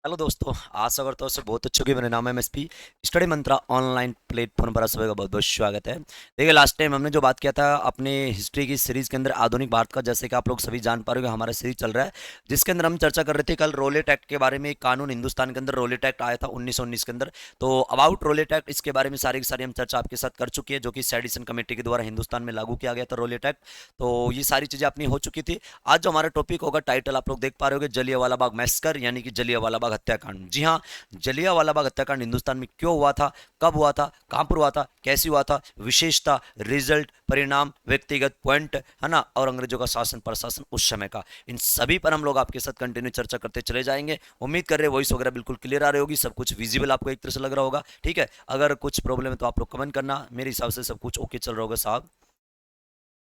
Hello दोस्तों। आशा करता हूँ सब बहुत अच्छे होंगे। मेरा नाम है एमएसपी। स्टडी मंत्रा ऑनलाइन प्लेटफॉर्म पर आप सभी का बहुत बहुत स्वागत है। देखिए, लास्ट टाइम हमने जो बात किया था अपने हिस्ट्री की सीरीज के अंदर आधुनिक भारत का, जैसे कि आप लोग सभी जान पा रहे हो हमारा सीरीज चल रहा है, जिसके अंदर हम चर्चा कर रहे थे कल रोलेट एक्ट के बारे में। एक कानून हिंदुस्तान के अंदर रोलेट एक्ट आया था 1919 के अंदर। तो अबाउट रोलेट एक्ट, इसके बारे में सारी की सारी हम चर्चा आपके साथ कर चुकी है, जो कि सेडिशन कमेटी के द्वारा हिंदुस्तान में लागू किया गया था रोलेट एक्ट। तो ये सारी चीज़ें अपनी हो चुकी थी। आज जो हमारा टॉपिक होगा, टाइटल आप लोग देख पा रहे होगे, जलियांवाला बाग मैस्कर, यानी कि जलियांवाला बाग हत्याकांड। जी हाँ, जलियांवाला बाग हत्याकांड हिंदुस्तान में क्यों हुआ था, कब हुआ था, कहां पर हुआ था, कैसे हुआ था, विशेषता, रिजल्ट, परिणाम, व्यक्तिगत पॉइंट, है ना, और अंग्रेजों का शासन प्रशासन उस समय का, इन सभी पर हम लोग आपके साथ कंटिन्यू चर्चा करते चले जाएंगे। उम्मीद कर रहे हैं वॉइस वगैरह बिल्कुल क्लियर आ रही होगी, सब कुछ विजिबल आपको एक तरह से लग रहा होगा। ठीक है, अगर कुछ प्रॉब्लम है तो आप लोग कमेंट करना। मेरे हिसाब से सब कुछ ओके चल रहा होगा साहब।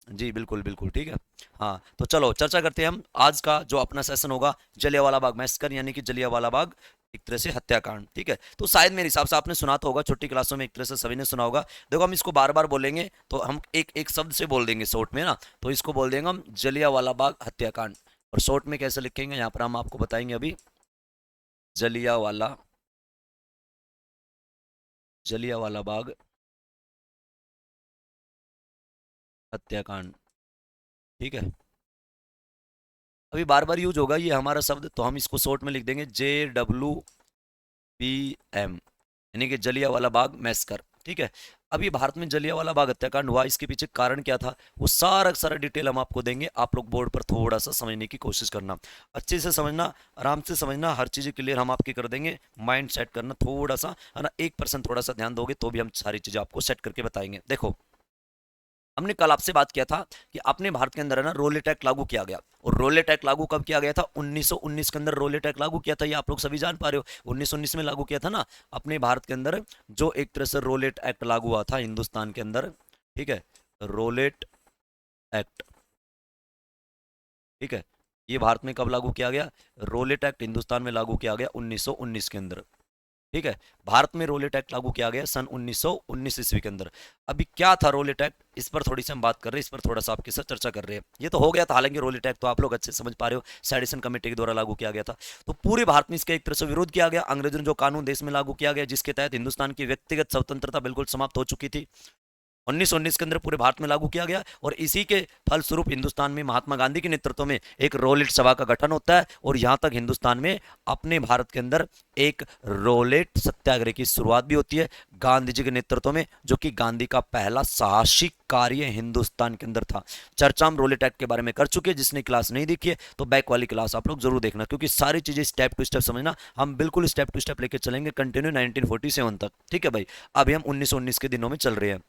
जी बिल्कुल बिल्कुल ठीक है। हाँ, तो चलो चर्चा करते हैं हम। आज का जो अपना सेशन होगा, जलियांवाला बाग मैस्कर, यानी कि जलियांवाला बाग एक तरह से हत्याकांड। ठीक है, तो शायद मेरे हिसाब से आपने सुना तो होगा, छोटी क्लासों में एक तरह से सभी ने सुना होगा। देखो, हम इसको बार बार बोलेंगे तो हम एक एक शब्द से बोल देंगे शॉर्ट में ना। तो इसको बोल देंगे हम जलियांवाला बाग हत्याकांड। और शॉर्ट में कैसे लिखेंगे यहाँ पर हम आपको बताएंगे अभी। जलियांवाला जलियांवाला बाग हत्याकांड। ठीक है, अभी बार बार यूज होगा ये हमारा शब्द, तो हम इसको शॉर्ट में लिख देंगे JWBM, यानी कि जलियांवाला बाग मैस्कर। ठीक है, अब ये भारत में जलियांवाला बाग हत्याकांड हुआ, इसके पीछे कारण क्या था, वो सारा सारा डिटेल हम आपको देंगे। आप लोग बोर्ड पर थोड़ा सा समझने की कोशिश करना, अच्छे से समझना, आराम से समझना, हर चीज़ क्लियर हम आपकी कर देंगे। माइंड सेट करना थोड़ा सा, है ना, 1% थोड़ा सा ध्यान दोगे तो भी हम सारी चीज़ें आपको सेट करके बताएंगे। देखो, हमने कल आपसे बात किया था कि अपने भारत के अंदर है ना रोलेट एक्ट लागू किया गया। और रोलेट एक्ट लागू कब किया गया था? 1919 के अंदर रोलेट एक्ट लागू किया था, ये आप लोग सभी जान पा रहे हो। 1919 में लागू किया था ना अपने भारत के अंदर, जो एक तरह से रोलेट एक्ट लागू हुआ था हिंदुस्तान के अंदर। ठीक है, रोलेट एक्ट। ठीक है, ये भारत में कब लागू किया गया? रोलेट एक्ट हिंदुस्तान में लागू किया गया 1919 के अंदर। ठीक है, भारत में रोलेट एक्ट लागू किया गया सन 1919 ईस्वी के अंदर। अभी क्या था रोलेट एक्ट, इस पर थोड़ी सी हम बात कर रहे हैं, इस पर थोड़ा सा आपके साथ चर्चा कर रहे हैं। ये तो हो गया था, हालांकि रोलेट एक्ट तो आप लोग अच्छे से समझ पा रहे हो, सेडिशन कमेटी के द्वारा लागू किया गया था। तो पूरे भारत में इसका एक तरह से विरोध किया गया। अंग्रेजों ने जो कानून देश में लागू किया गया, जिसके तहत हिंदुस्तान की व्यक्तिगत स्वतंत्रता बिल्कुल समाप्त हो चुकी थी, 1919 के अंदर पूरे भारत में लागू किया गया। और इसी के फलस्वरूप हिंदुस्तान में महात्मा गांधी के नेतृत्व में एक रोलेट सभा का गठन होता है। और यहां तक हिंदुस्तान में अपने भारत के अंदर एक रोलेट सत्याग्रह की शुरुआत भी होती है गांधी जी के नेतृत्व में, जो कि गांधी का पहला साहसिक कार्य हिंदुस्तान के अंदर था। चर्चा हम रोलेट एक्ट के बारे में कर चुके हैं, जिसने क्लास नहीं देखी है तो बैक वाली क्लास आप लोग जरूर देखना, क्योंकि सारी चीजें स्टेप टू स्टेप समझना। हम बिल्कुल स्टेप टू स्टेप लेके चलेंगे कंटिन्यू 1947 तक। ठीक है भाई, अभी हम 1919 के दिनों में चल रहे हैं।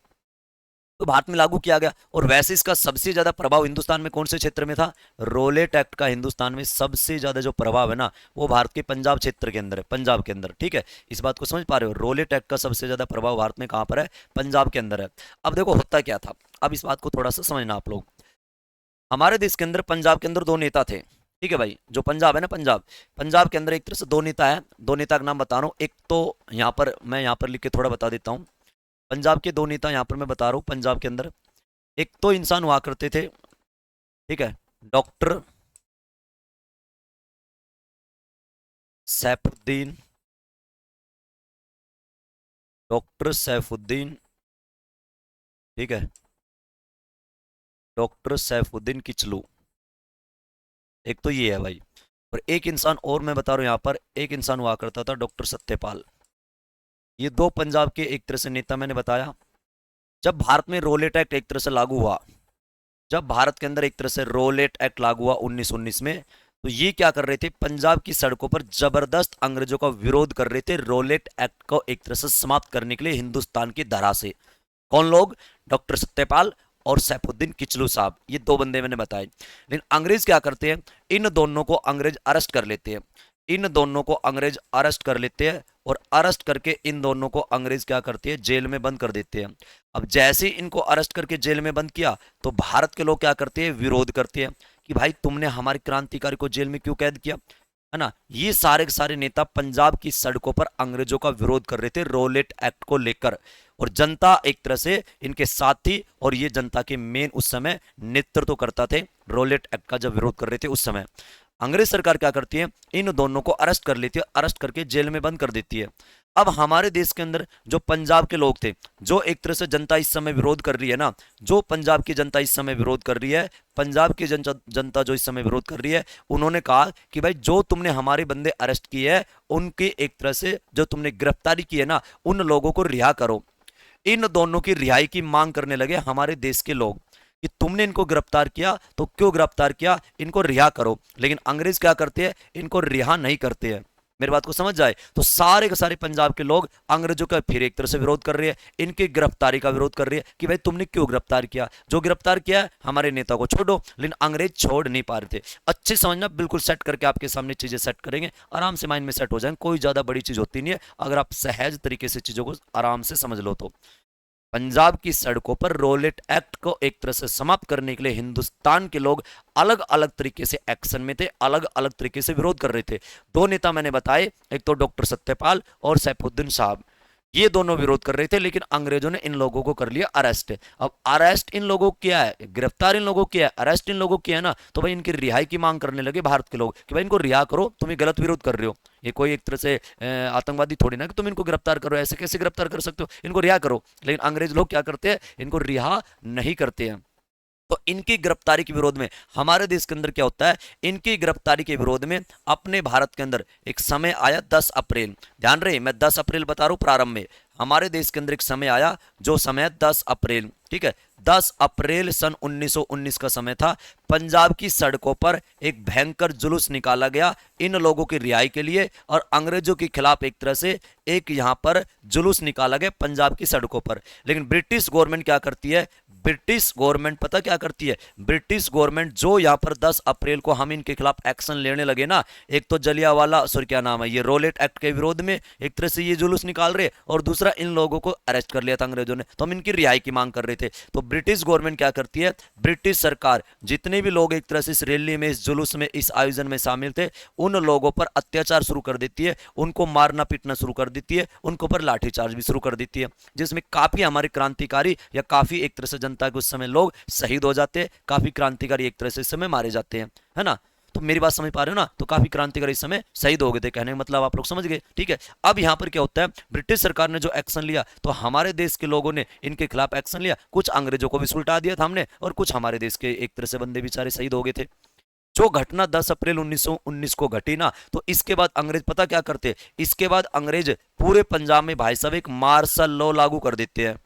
तो भारत में लागू किया गया। और वैसे इसका सबसे ज्यादा प्रभाव हिंदुस्तान में कौन से क्षेत्र में था? रोलेट एक्ट का हिंदुस्तान में सबसे ज्यादा जो प्रभाव है ना, वो भारत के पंजाब क्षेत्र के अंदर है, पंजाब के अंदर। ठीक है, इस बात को समझ पा रहे हो? रोलेट एक्ट का सबसे ज्यादा प्रभाव भारत में कहां पर है? पंजाब के अंदर है। अब देखो होता क्या था, अब इस बात को थोड़ा सा समझना आप लोग। हमारे देश के अंदर पंजाब के अंदर दो नेता थे। ठीक है भाई, जो पंजाब है ना, पंजाब, पंजाब के अंदर एक तरह से दो नेता है। दो नेता का नाम बता रहा हूँ। एक तो यहाँ पर मैं यहाँ पर लिख के थोड़ा बता देता हूँ। पंजाब के दो नेता यहाँ पर मैं बता रहा हूँ पंजाब के अंदर। एक तो इंसान हुआ करते थे, ठीक है, डॉक्टर सैफुद्दीन, डॉक्टर सैफुद्दीन। ठीक है, डॉक्टर सैफुद्दीन किचलू, एक तो ये है भाई। और एक इंसान और मैं बता रहा हूँ यहाँ पर, एक इंसान हुआ करता था डॉक्टर सत्यपाल। ये दो पंजाब के एक तरह से नेता मैंने बताया। जब भारत में रोलेट एक्ट एक तरह से लागू हुआ, जब भारत के अंदर एक तरह से रोलेट एक्ट लागू हुआ 1919 में, तो ये क्या कर रहे थे? पंजाब की सड़कों पर जबरदस्त अंग्रेजों का विरोध कर रहे थे रोलेट एक्ट को एक तरह से समाप्त करने के लिए हिंदुस्तान की धरा से। कौन लोग? डॉक्टर सत्यपाल और सैफुद्दीन किचलू साहब, ये दो बंदे मैंने बताए। लेकिन अंग्रेज क्या करते हैं? इन दोनों को अंग्रेज अरेस्ट कर लेते हैं। इन दोनों को अंग्रेज अरेस्ट कर लेते हैं। और अरेस्ट करके इन दोनों को अंग्रेज क्या करते हैं? जेल में बंद कर देते हैं। अब जैसे ही इनको अरेस्ट करके जेल में बंद किया, तो भारत के लोग क्या करते हैं? विरोध करते हैं कि भाई तुमने हमारे क्रांतिकारी को जेल में क्यों कैद किया, है ना। ये सारे के सारे नेता पंजाब की सड़कों पर अंग्रेजों का विरोध कर रहे थे रोलेट एक्ट को लेकर। और जनता एक तरह से इनके साथ थी। और ये जनता के मेन उस समय नेतृत्व करता थे रोलेट एक्ट का, जब विरोध कर रहे थे उस समय। अंग्रेज सरकार क्या करती है, इन दोनों को अरेस्ट कर लेती है, अरेस्ट करके जेल में बंद कर देती है। अब हमारे देश के अंदर जो पंजाब के लोग थे, जो एक तरह से जनता इस समय विरोध कर रही है ना, जो पंजाब की जनता इस समय विरोध कर रही है, पंजाब की जनता जो इस समय विरोध कर रही है, उन्होंने कहा कि भाई जो तुमने हमारे बंदे अरेस्ट किए हैं, उनकी एक तरह से जो तुमने गिरफ्तारी की है ना, उन लोगों को रिहा करो। इन दोनों की रिहाई की मांग करने लगे हमारे देश के लोग कि तुमने इनको गिरफ्तार किया तो क्यों गिरफ्तार किया, इनको रिहा करो। लेकिन अंग्रेज क्या करते हैं, इनको रिहा नहीं करते हैं। मेरी बात को समझ जाए तो सारे के सारे पंजाब के लोग अंग्रेजों का फिर एक तरह से विरोध कर रहे हैं, इनकी गिरफ्तारी का विरोध कर रहे हैं कि भाई तुमने क्यों गिरफ्तार किया, जो गिरफ्तार किया है हमारे नेता को छोड़ो। लेकिन अंग्रेज छोड़ नहीं पा रहे थे। अच्छे समझना, बिल्कुल सेट करके आपके सामने चीजें सेट करेंगे, आराम से माइंड में सेट हो जाएंगे, कोई ज्यादा बड़ी चीज होती नहीं है अगर आप सहज तरीके से चीजों को आराम से समझ लो तो। पंजाब की सड़कों पर रोलेट एक्ट को एक तरह से समाप्त करने के लिए हिंदुस्तान के लोग अलग अलग तरीके से एक्शन में थे, अलग अलग तरीके से विरोध कर रहे थे। दो नेता मैंने बताए, एक तो डॉक्टर सत्यपाल और सैफुद्दीन साहब, ये दोनों विरोध कर रहे थे, लेकिन अंग्रेजों ने इन लोगों को कर लिया अरेस्ट। अब अरेस्ट इन लोगों को किया है, गिरफ्तार इन लोगों को किया है, अरेस्ट इन लोगों को किया है ना, तो भाई इनकी रिहाई की मांग करने लगे भारत के लोग कि भाई इनको रिहा करो, तुम गलत विरोध कर रहे हो, ये कोई एक तरह से आतंकवादी थोड़ी ना कि तुम इनको गिरफ्तार करो, ऐसे कैसे गिरफ्तार कर सकते हो, इनको रिहा करो। लेकिन अंग्रेज लोग क्या करते हैं, इनको रिहा नहीं करते हैं। तो इनकी गिरफ्तारी के विरोध में हमारे देश के अंदर क्या होता है, इनकी गिरफ्तारी के विरोध में अपने भारत के अंदर एक समय आया 10 अप्रैल, ध्यान रहे मैं 10 अप्रैल बता रहा हूं, प्रारंभ में हमारे देश के अंदर एक समय आया, जो समय 10 अप्रैल, ठीक है, 10 अप्रैल सन 1919 का समय था। पंजाब की सड़कों पर एक भयंकर जुलूस निकाला गया इन लोगों की रिहाई के लिए, और अंग्रेजों के खिलाफ एक तरह से एक यहां पर जुलूस निकाला गया पंजाब की सड़कों पर। लेकिन ब्रिटिश गवर्नमेंट क्या करती है, ब्रिटिश गवर्नमेंट पता क्या करती है, ब्रिटिश गवर्नमेंट जो यहां पर 10 अप्रैल को हम इनके खिलाफ एक्शन लेने लगे ना, एक तो जलियांवाला सॉरी क्या नाम है, ये रोलेट एक्ट के विरोध में एक तरह से ये जुलूस निकाल रहे, और दूसरा इन लोगों को अरेस्ट कर लिया था अंग्रेजों ने, तो हम इनकी रिहाई की मांग कर रहे थे। तो ब्रिटिश गवर्नमेंट क्या करती है, ब्रिटिश सरकार जितने भी लोग एक तरह से इस रैली में, इस जुलूस में, इस आयोजन में शामिल थे, उन लोगों पर अत्याचार शुरू कर देती है, उनको मारना पीटना शुरू कर देती है, उनको पर लाठीचार्ज भी शुरू कर देती है, जिसमें काफी हमारे क्रांतिकारी या काफी एक तरह से जनता के उस समय लोग शहीद हो जाते हैं, काफी क्रांतिकारी एक तरह से इस समय मारे जाते हैं, है ना। तो मेरी बात समझ पा रहे हो ना, तो काफी क्रांतिकारी इस समय शहीद हो गए थे, कहने का मतलब आप लोग समझ गए, ठीक है। अब यहां पर क्या होता है, ब्रिटिश सरकार ने जो एक्शन लिया, तो हमारे देश के लोगों ने इनके खिलाफ एक्शन लिया, कुछ अंग्रेजों को भी सुलटा दिया था हमने, और कुछ हमारे देश के एक तरह से बंदे बेचारे शहीद हो गए थे। जो घटना 10 अप्रैल 1919 को घटी ना, तो इसके बाद अंग्रेज पता क्या करते, इसके बाद अंग्रेज पूरे पंजाब में भाई साहब एक मार्शल लॉ लागू कर देते हैं,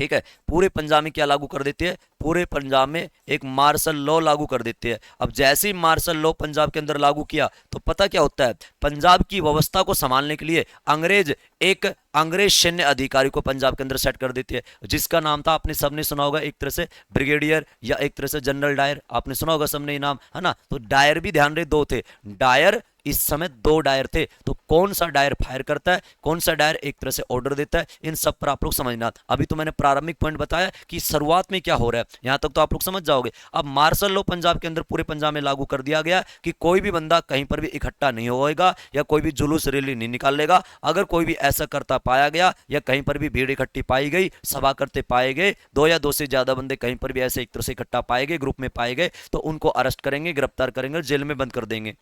ठीक है। पूरे पंजाब में क्या लागू कर देते हैं, पूरे पंजाब में एक मार्शल लॉ लागू कर देते हैं। अब जैसे ही मार्शल लॉ पंजाब के अंदर लागू किया, तो पता क्या होता है, पंजाब की व्यवस्था को संभालने के लिए अंग्रेज एक अंग्रेज सैन्य अधिकारी को पंजाब के अंदर सेट कर देते हैं, जिसका नाम था, आपने सबने सुना होगा, एक तरह से ब्रिगेडियर या एक तरह से जनरल डायर, आपने सुना होगा सबने ये नाम, है ना। तो डायर भी ध्यान रहे, दो थे डायर, इस समय दो डायर थे, तो कौन सा डायर फायर करता है, कौन सा डायर एक तरह से ऑर्डर देता है, इन सब पर आप लोग समझना। अभी तो मैंने प्रारंभिक पॉइंट बताया कि शुरुआत में क्या हो रहा है, यहां तक तो आप लोग समझ जाओगे। अब मार्शल लॉ पंजाब के अंदर पूरे पंजाब में लागू कर दिया गया कि कोई भी बंदा कहीं पर भी इकट्ठा नहीं होएगा, या कोई भी जुलूस रैली नहीं निकाल लेगा। अगर कोई भी ऐसा करता पाया गया, या कहीं पर भी भीड़ इकट्ठी पाई गई, सभा करते पाए गए, दो या दो से ज्यादा बंदे कहीं पर भी ऐसे एक तरह से इकट्ठा पाए गए, ग्रुप में पाए गए, तो उनको अरेस्ट करेंगे, गिरफ्तार करेंगे, जेल में बंद कर देंगे।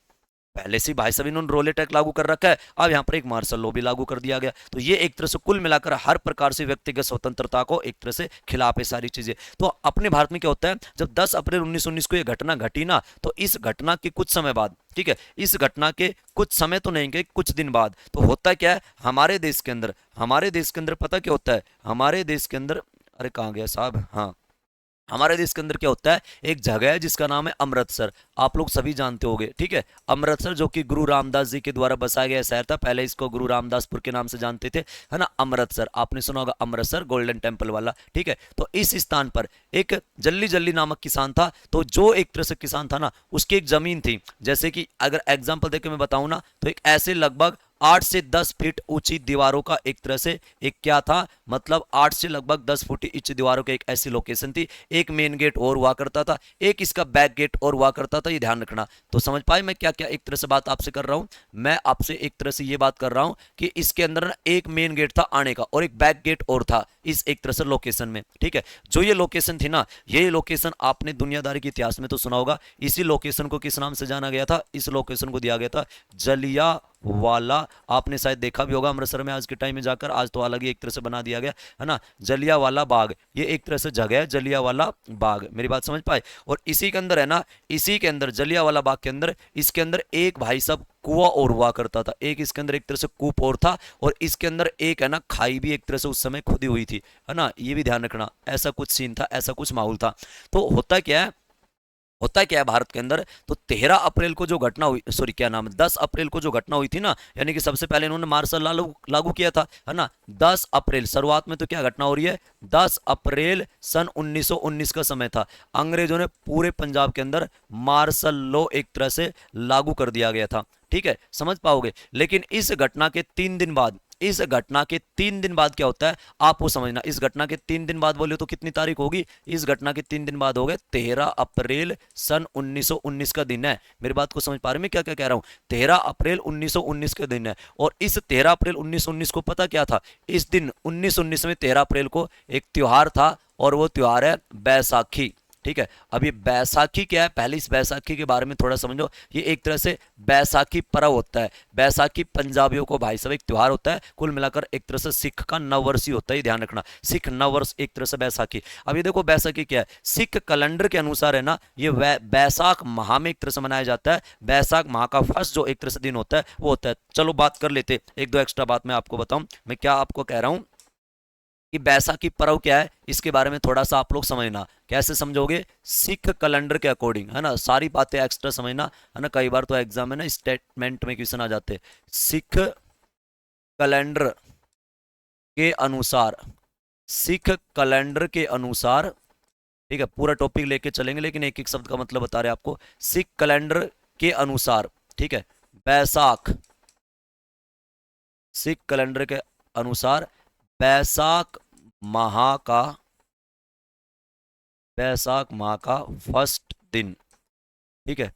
पहले से भाई साहब इन्होंने रोलेट एक्ट लागू कर रखा है, अब यहाँ पर एक मार्शल लॉ भी लागू कर दिया गया। तो ये एक तरह से कुल मिलाकर हर प्रकार से व्यक्तिगत स्वतंत्रता को एक तरह से खिलाफ है सारी चीजें। तो अपने भारत में क्या होता है, जब 10 अप्रैल 1919 को ये घटना घटी ना, तो इस घटना के कुछ समय बाद, ठीक है, इस घटना के कुछ समय तो नहीं गए, कुछ दिन बाद, तो होता क्या है हमारे देश के अंदर, हमारे देश के अंदर पता क्या होता है, हमारे देश के अंदर, अरे कहाँ गया साहब, हाँ, हमारे देश के अंदर क्या होता है, एक जगह है जिसका नाम है अमृतसर, आप लोग सभी जानते होंगे, ठीक है। अमृतसर जो कि गुरु रामदास जी के द्वारा बसाया गया शहर था, पहले इसको गुरु रामदासपुर के नाम से जानते थे, है ना। अमृतसर आपने सुना होगा, अमृतसर गोल्डन टेम्पल वाला, ठीक है। तो इस स्थान पर एक जल्ली जल्ली नामक किसान था, तो जो एक तरह से किसान था ना, उसकी एक जमीन थी, जैसे कि अगर एग्जाम्पल देकर मैं बताऊं ना, तो एक ऐसे लगभग 8 से 10 फीट ऊंची दीवारों का एक तरह से एक क्या था, मतलब 8 से लगभग 10 फुट ऊंची दीवारों की एक ऐसी लोकेशन थी। एक मेन गेट और हुआ करता था, एक इसका बैक गेट और हुआ करता था, ये ध्यान रखना। तो समझ पाए मैं क्या क्या एक तरह से बात आपसे कर रहा हूं, मैं आपसे एक तरह से ये बात कर रहा हूं कि इसके अंदर ना एक मेन गेट था आने का, और एक बैक गेट और था, इस एक तरह से लोकेशन में, ठीक है। जो ये लोकेशन थी ना, ये लोकेशन आपने दुनियादारी के इतिहास में तो सुना होगा। इसी लोकेशन को किस नाम से जाना गया था? इस लोकेशन को दिया गया था जलियांवाला। आपने शायद देखा भी होगा अमृतसर में आज के टाइम में जाकर, आज तो अलग ही एक तरह से बना दिया गया है ना, जलियांवाला बाग। ये एक तरह से जगह है जलियांवाला बाग, मेरी बात समझ पाए। और इसी के अंदर है ना, इसी के अंदर जलियांवाला बाग के अंदर, इसके अंदर एक भाई साहब कुआं और हुआ करता था। एक इसके अंदर एक तरह से कूप और था, और इसके अंदर एक है ना खाई भी एक तरह से उस समय खुदी हुई थी, है ना। ये भी ध्यान रखना, ऐसा कुछ सीन था, ऐसा कुछ माहौल था। तो होता क्या है भारत के अंदर, तो 13 अप्रैल को जो घटना हुई, सॉरी क्या नाम, 10 अप्रैल को जो घटना हुई थी ना, यानी कि सबसे पहले इन्होंने मार्शल लॉ लागू किया था, है ना। 10 अप्रैल शुरुआत में तो क्या घटना हो रही है, 10 अप्रैल सन 1919 का समय था। अंग्रेजों ने पूरे पंजाब के अंदर मार्शल लॉ एक तरह से लागू कर दिया गया था, ठीक है, समझ पाओगे। लेकिन इस घटना के 3 दिन बाद, इस घटना के 3 दिन बाद क्या होता है आपको समझना। इस घटना के 3 दिन बाद बोले तो कितनी तारीख होगी, इस घटना के 3 दिन बाद हो गए 13 अप्रैल सन 1919 का दिन है। मेरी बात को समझ पा रहे हैं मैं क्या क्या कह रहा हूं? 13 अप्रैल 1919 का दिन है। और इस 13 अप्रैल 1919 को पता क्या था, इस दिन 1919 में 13 अप्रैल को एक त्योहार था, और वो त्योहार है बैसाखी, ठीक है। अब ये बैसाखी क्या है, पहले इस बैसाखी के बारे में थोड़ा समझो। ये एक तरह से बैसाखी पर्व होता है। बैसाखी पंजाबियों को भाई साहब एक त्योहार होता है, कुल मिलाकर एक तरह से सिख का नववर्ष ही होता है, ध्यान रखना, सिख नववर्ष एक तरह से बैसाखी। अब ये देखो बैसाखी क्या है, सिख कैलेंडर के अनुसार है ना, ये बैसाख माह में एक तरह से मनाया जाता है। बैसाख माह का फर्स्ट जो एक तरह से दिन होता है वो होता है। चलो बात कर लेते, एक दो एक्स्ट्रा बात मैं आपको बताऊं, मैं क्या आपको कह रहा हूं कि बैसाखी पर्व क्या है, इसके बारे में थोड़ा सा आप लोग समझना। कैसे समझोगे, सिख कैलेंडर के अकॉर्डिंग, है ना, सारी बातें एक्स्ट्रा समझना, है ना। कई बार तो एग्जाम में ना स्टेटमेंट में क्वेश्चन आ जाते, सिख कैलेंडर के अनुसार, सिख कैलेंडर के अनुसार, ठीक है, पूरा टॉपिक लेके चलेंगे लेकिन एक एक शब्द का मतलब बता रहे आपको। सिख कैलेंडर के अनुसार, ठीक है, बैसाख, सिख कैलेंडर के अनुसार बैसाख माह का, बैसाख माह का फर्स्ट दिन, ठीक है,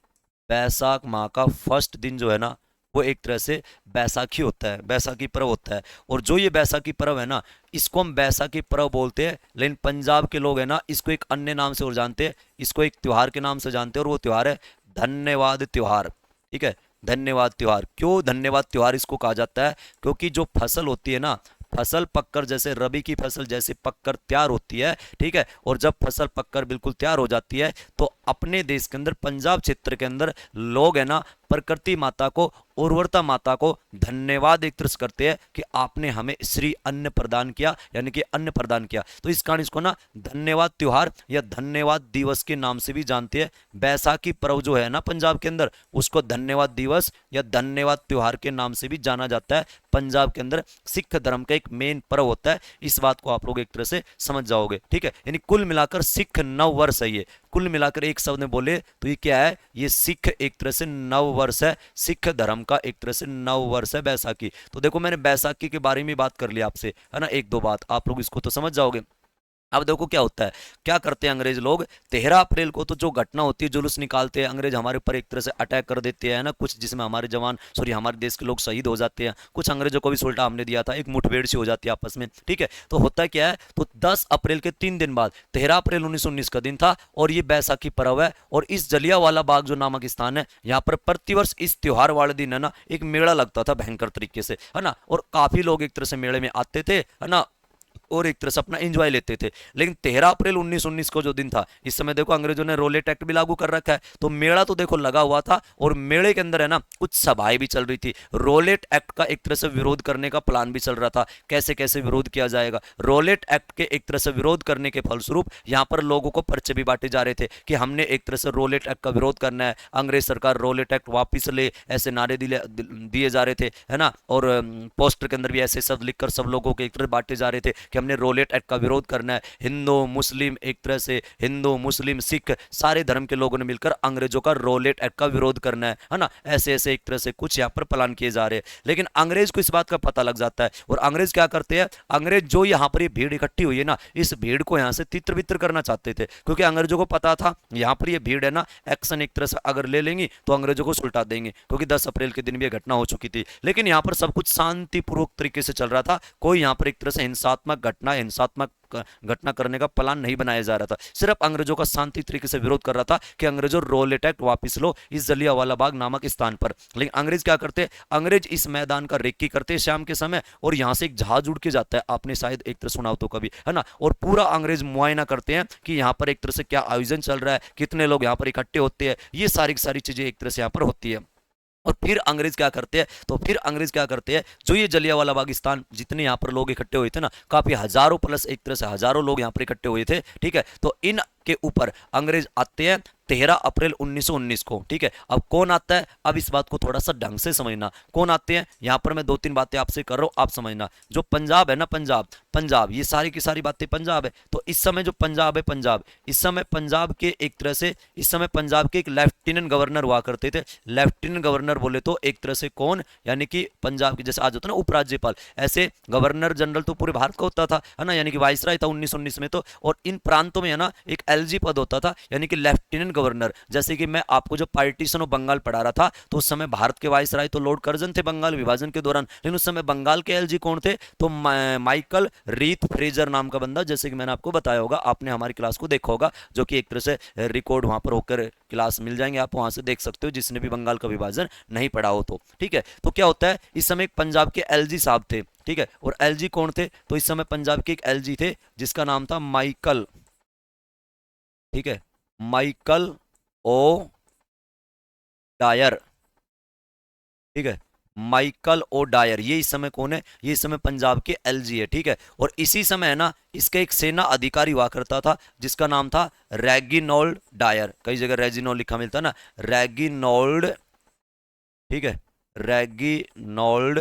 बैसाख माह का फर्स्ट दिन जो है ना, वो एक तरह से बैसाखी होता है, बैसाखी पर्व होता है। और जो ये बैसाखी पर्व है ना, इसको हम बैसाखी पर्व बोलते हैं, लेकिन पंजाब के लोग है ना इसको एक अन्य नाम से और जानते हैं, इसको एक त्योहार के नाम से जानते हैं, और वो त्योहार है धन्यवाद त्योहार, ठीक है, धन्यवाद त्योहार। क्यों धन्यवाद त्योहार इसको कहा जाता है, क्योंकि जो फसल होती है ना, फसल पककर, जैसे रबी की फसल जैसे पककर तैयार होती है, ठीक है, और जब फसल पककर बिल्कुल तैयार हो जाती है, तो अपने देश के अंदर पंजाब क्षेत्र के अंदर लोग है ना प्रकृति माता को, उर्वरता माता को धन्यवाद एक तरह से करते हैं कि आपने हमें श्री अन्न प्रदान किया, यानी कि अन्न प्रदान किया। तो इस कारण इसको ना धन्यवाद त्योहार या धन्यवाद दिवस के नाम से भी जानते हैं। बैसाखी पर्व जो है ना पंजाब के अंदर, उसको धन्यवाद दिवस या धन्यवाद त्योहार के नाम से भी जाना जाता है। पंजाब के अंदर सिख धर्म का एक मेन पर्व होता है, इस बात को आप लोग एक तरह से समझ जाओगे, ठीक है। यानी कुल मिलाकर सिख नव वर्ष है ये, कुल मिलाकर एक शब्द में बोले तो ये क्या है, ये सिख एक तरह से नव वर्ष है, सिख धर्म का एक तरह से नव वर्ष है बैसाखी। तो देखो मैंने बैसाखी के बारे में बात कर लिया आपसे, है ना, एक दो बात आप लोग इसको तो समझ जाओगे। अब देखो क्या होता है, क्या करते हैं अंग्रेज लोग, 13 अप्रैल को तो जो घटना होती है, जुलूस निकालते हैं अंग्रेज, हमारे ऊपर एक तरह से अटैक कर देते हैं ना कुछ, जिसमें हमारे जवान, सॉरी हमारे देश के लोग शहीद हो जाते हैं, कुछ अंग्रेजों को भी सुलटा हमने दिया था, एक मुठभेड़ सी हो जाती है आपस में, ठीक है। तो होता क्या है, तो 10 अप्रैल के 3 दिन बाद 13 अप्रैल 1919 का दिन था, और ये बैसाखी पर्व है। और इस जलियांवाला बाग जो नामक स्थान है, यहाँ पर प्रतिवर्ष इस त्योहार वाले दिन है ना एक मेला लगता था भयंकर तरीके से, है ना, और काफी लोग एक तरह से मेले में आते थे, है ना, और एक तरह से अपना एंजॉय लेते थे। लेकिन 13 अप्रैल 1919 को जो दिन था, इस समय देखो अंग्रेजों ने रोलेट एक्ट भी लागू कर रखा है, तो मेला तो देखो लगा हुआ था, और मेले के अंदर है ना कुछ सभाएं भी चल रही थी। रोलेट एक्ट का एक तरह से विरोध करने का प्लान भी चल रहा था, कैसे कैसे विरोध किया जाएगा। रोलेट एक्ट के एक तरह से विरोध करने के फलस्वरूप यहाँ पर लोगों को पर्चे भी बांटे जा रहे थे कि हमने एक तरह से रोलेट एक्ट का विरोध करना है, अंग्रेज सरकार रोलेट एक्ट वापिस ले, ऐसे नारे दिए जा रहे थे, है ना। और पोस्टर के अंदर भी ऐसे शब्द लिखकर सब लोगों के एक तरह बांटे जा रहे थे कि हमने रोलेट एक्ट का विरोध करना है। हिंदू मुस्लिम, एक तरह से हिंदू मुस्लिम सिख सारे धर्म के लोगों ने मिलकर अंग्रेजों का रोलेट एक्ट का विरोध करना है ना। ऐसे ऐसे एक तरह से कुछ यहाँ पर प्लान किए जा रहे हैं। लेकिन अंग्रेज को इस बात का पता लग जाता है, और अंग्रेज क्या करते हैं, अंग्रेज जो यहाँ पर ये भीड़ इकट्ठी हुई है ना, इस भीड़ को यहाँ से तितर बितर करना चाहते थे, क्योंकि अंग्रेजों को पता था यहाँ पर ये भीड़ है ना एक्शन एक तरह से अगर ले लेंगी तो अंग्रेजों को सुलटा देंगे, क्योंकि 10 अप्रैल के दिन भी ये घटना हो चुकी थी। लेकिन यहाँ पर सब कुछ शांतिपूर्वक तरीके से चल रहा था, कोई यहाँ पर एक तरह से हिंसात्मक घटना, हिंसात्मक घटना करने का प्लान नहीं बनाया जा रहा था, सिर्फ अंग्रेजों का शांति तरीके से विरोध कर रहा था कि अंग्रेजों रॉलेट एक्ट वापस लो इस जलियांवाला बाग नामक स्थान पर। लेकिन अंग्रेज क्या करते, अंग्रेज इस मैदान का रेकी करते शाम के समय, और यहां से एक जहाज उड़ के जाता है, आपने शायद एक तरह सुना हो तो कभी, है ना, और पूरा अंग्रेज मुआयना करते हैं कि यहाँ पर एक तरह से क्या आयोजन चल रहा है, कितने लोग यहाँ पर इकट्ठे होते हैं, ये सारी सारी चीजें एक तरह से यहाँ पर होती है। और फिर अंग्रेज क्या करते हैं, तो फिर अंग्रेज क्या करते हैं, जो ये जलियांवाला बागिस्तान जितने यहाँ पर लोग इकट्ठे हुए थे ना, काफी हजारों प्लस एक तरह से हजारों लोग यहाँ पर इकट्ठे हुए थे, ठीक है, तो इन के ऊपर अंग्रेज आते हैं 13 अप्रैल 1919 को, ठीक है। अब कौन आता है, अब इस बात को थोड़ा सा ढंग से समझना, कौन आते हैं, यहां पर मैं 2-3 बातें आपसे कर रहा हूं, आप समझना। जो पंजाब है ना, पंजाब, पंजाब, ये सारी की सारी बातें पंजाब है, तो इस समय जो पंजाब है, पंजाब, इस समय पंजाब के एक तरह से, इस समय पंजाब के एक लेफ्टिनेंट गवर्नर हुआ करते थे। लेफ्टिनेंट गवर्नर बोले तो एक तरह से कौन, यानी कि पंजाब के जैसे आज होता है ना उपराज्यपाल, ऐसे गवर्नर जनरल तो पूरे भारत का होता था, है ना, यानी कि वाइसराय था 1919 में तो, और इन प्रांतों में है ना एक एलजी पद होता था, यानी कि लेफ्टिनेंट गवर्नर। जैसे कि मैं आपको जो पार्टीशन ऑफ बंगाल पढ़ा रहा था, तो उस समय भारत के वाइसराय तो लॉर्ड कर्जन थे बंगाल विभाजन के दौरान, लेकिन उस समय बंगाल के एलजी कौन थे, तो माइकल रीथ फ्रेजर नाम का बंदा, जैसे कि मैंने आपको बताया होगा, आपने हमारी क्लास को देखा होगा, जो कि एक तरह से रिकॉर्ड वहां पर होकर क्लास मिल जाएंगे, आप वहां से देख सकते हो जिसने भी बंगाल का विभाजन नहीं पढ़ा हो तो, ठीक है। तो क्या होता है, इस समय एक पंजाब के एलजी साहब थे, ठीक है, और एलजी कौन थे, तो इस समय पंजाब के एक एलजी थे जिसका नाम था माइकल, ठीक है, माइकल ओ डायर, ठीक है, माइकल ओ डायर, ये इस समय कौन है, ये इस समय पंजाब के एलजी है, ठीक है। और इसी समय है ना इसका एक सेना अधिकारी हुआ करता था जिसका नाम था रेगिनोल्ड डायर, कई जगह रेजिनोल्ड लिखा मिलता है ना, रेगिनोल्ड, ठीक है, रेगिनोल्ड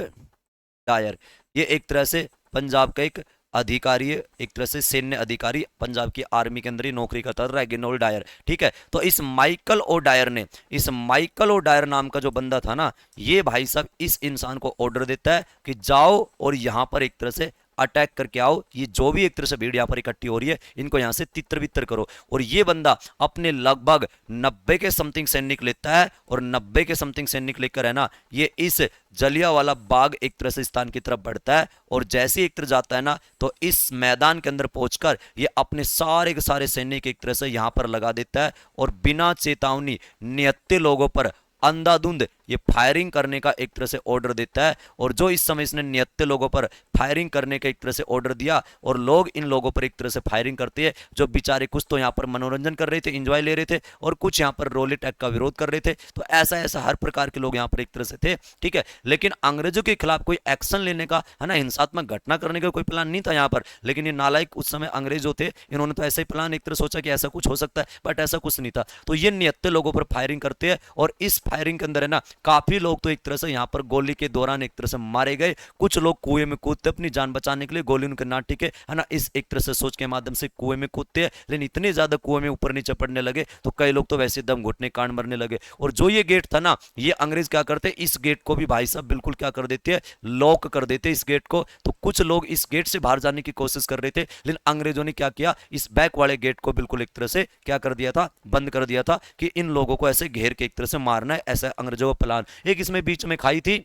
डायर, ये एक तरह से पंजाब का एक अधिकारी है, एक तरह से सैन्य अधिकारी, पंजाब की आर्मी के अंदर ही नौकरी करता था रेगिनोल्ड डायर, ठीक है। तो इस माइकल ओ डायर ने, इस माइकल ओ डायर नाम का जो बंदा था ना, ये भाई साहब इस इंसान को ऑर्डर देता है कि जाओ और यहां पर एक तरह से अटैक करके आओ, ये जो भी एक तरह से भीड़ यहाँ पर इकट्ठी हो रही है इनको यहाँ से तितर बितर करो। और ये बंदा अपने लगभग 90 के समथिंग सैनिक लेता है, और 90 के समथिंग सैनिक लेकर है ना ये इस जलियांवाला बाग एक तरह से स्थान की तरफ बढ़ता है, और जैसे एक तरह जाता है ना तो इस मैदान के अंदर पहुंचकर ये अपने सारे के सारे सैनिक एक तरह से यहाँ पर लगा देता है, और बिना चेतावनी निहत्थे लोगों पर अंधाधुंध ये फायरिंग करने का एक तरह से ऑर्डर देता है। और जो इस समय इसने निहत्थे लोगों पर फायरिंग करने का एक तरह से ऑर्डर दिया, और लोग इन लोगों पर एक तरह से फायरिंग करते हैं, जो बेचारे कुछ तो यहाँ पर मनोरंजन कर रहे थे, एंजॉय ले रहे थे, और कुछ यहाँ पर रॉलेट एक्ट का विरोध कर रहे थे। तो ऐसा ऐसा हर प्रकार के लोग यहाँ पर एक तरह से थे, ठीक है। लेकिन अंग्रेजों के खिलाफ कोई एक्शन लेने का, है ना, हिंसात्मक घटना करने का कोई प्लान नहीं था यहाँ पर। लेकिन ये नालायक उस समय अंग्रेज जो थे, इन्होंने तो ऐसा ही प्लान एक तरह सोचा कि ऐसा कुछ हो सकता है, बट ऐसा कुछ नहीं था। तो ये निहत्थे लोगों पर फायरिंग करते हैं, और इस फायरिंग के अंदर है ना काफी लोग तो एक तरह से यहाँ पर गोली के दौरान एक तरह से मारे गए, कुछ लोग कुएं में कूदते अपनी जान बचाने के लिए, गोली उनके ना टिके, है ना, इस एक तरह से सोच के माध्यम से कुएं में कूदते हैं। लेकिन इतने ज्यादा कुएं में ऊपर नीचे पड़ने लगे तो कई लोग तो वैसे दम घुटने कांड मरने लगे। और जो ये गेट था ना, ये अंग्रेज क्या करते, इस गेट को भी भाई साहब बिल्कुल क्या कर देते हैं, लॉक कर देते इस गेट को। तो कुछ लोग इस गेट से बाहर जाने की कोशिश कर रहे थे, लेकिन अंग्रेजों ने क्या किया, इस बैक वाले गेट को बिल्कुल एक तरह से क्या कर दिया था, बंद कर दिया था, कि इन लोगों को ऐसे घेर के एक तरह से मारना है, ऐसा अंग्रेजों का प्लान। एक इसमें बीच में खाई थी,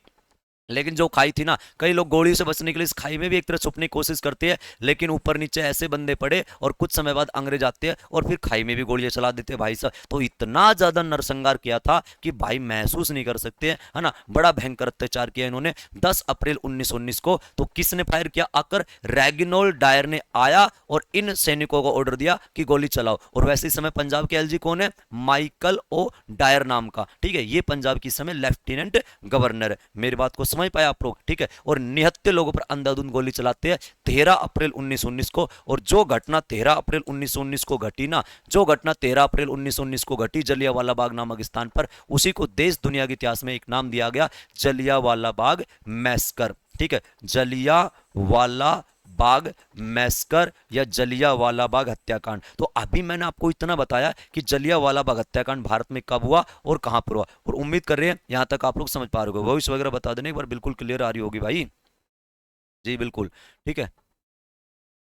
लेकिन जो खाई थी ना, कई लोग गोली से बचने के लिए इस खाई में भी एक तरह छुपने की कोशिश करते हैं, लेकिन ऊपर नीचे ऐसे बंदे पड़े, और कुछ समय बाद अंग्रेज आते हैं और फिर खाई में भी गोलियां चला देते हैं भाई साहब। तो इतना ज्यादा नरसंहार किया था कि भाई महसूस नहीं कर सकते हैं, है ना, बड़ा भयंकर अत्याचार किया इन्होंने। 10 अप्रैल 1919 को तो किसने फायर किया, आकर रेगिनोल्ड डायर ने आया और इन सैनिकों को ऑर्डर दिया कि गोली चलाओ। और वैसे इस समय पंजाब के एलजी कौन है, माइकल ओ डायर नाम का, ठीक है, ये पंजाब की समय लेफ्टिनेंट गवर्नर है। मेरी बात को समझ पाए आप लोग, ठीक है। और निहत्थे लोगों पर अंधाधुंध गोली चलाते हैं 13 अप्रैल 1919 को। और जो घटना 13 अप्रैल 1919 को घटी ना, जो घटना 13 अप्रैल 1919 को घटी जलियांवाला बाग नामक स्थान पर, उसी को देश दुनिया के इतिहास में एक नाम दिया गया, जलियांवाला बाग मैसकर, ठीक है, जलियांवाला बाग मैसकर या जलियांवाला बाग हत्याकांड। तो अभी मैंने आपको इतना बताया कि जलियांवाला बाग हत्याकांड भारत में कब हुआ और कहां पर हुआ, और उम्मीद कर रहे हैं यहां तक आप लोग समझ पा रहे हो। वॉइस वगैरह बता देने एक बार, बिल्कुल क्लियर आ रही होगी भाई, जी बिल्कुल, ठीक है।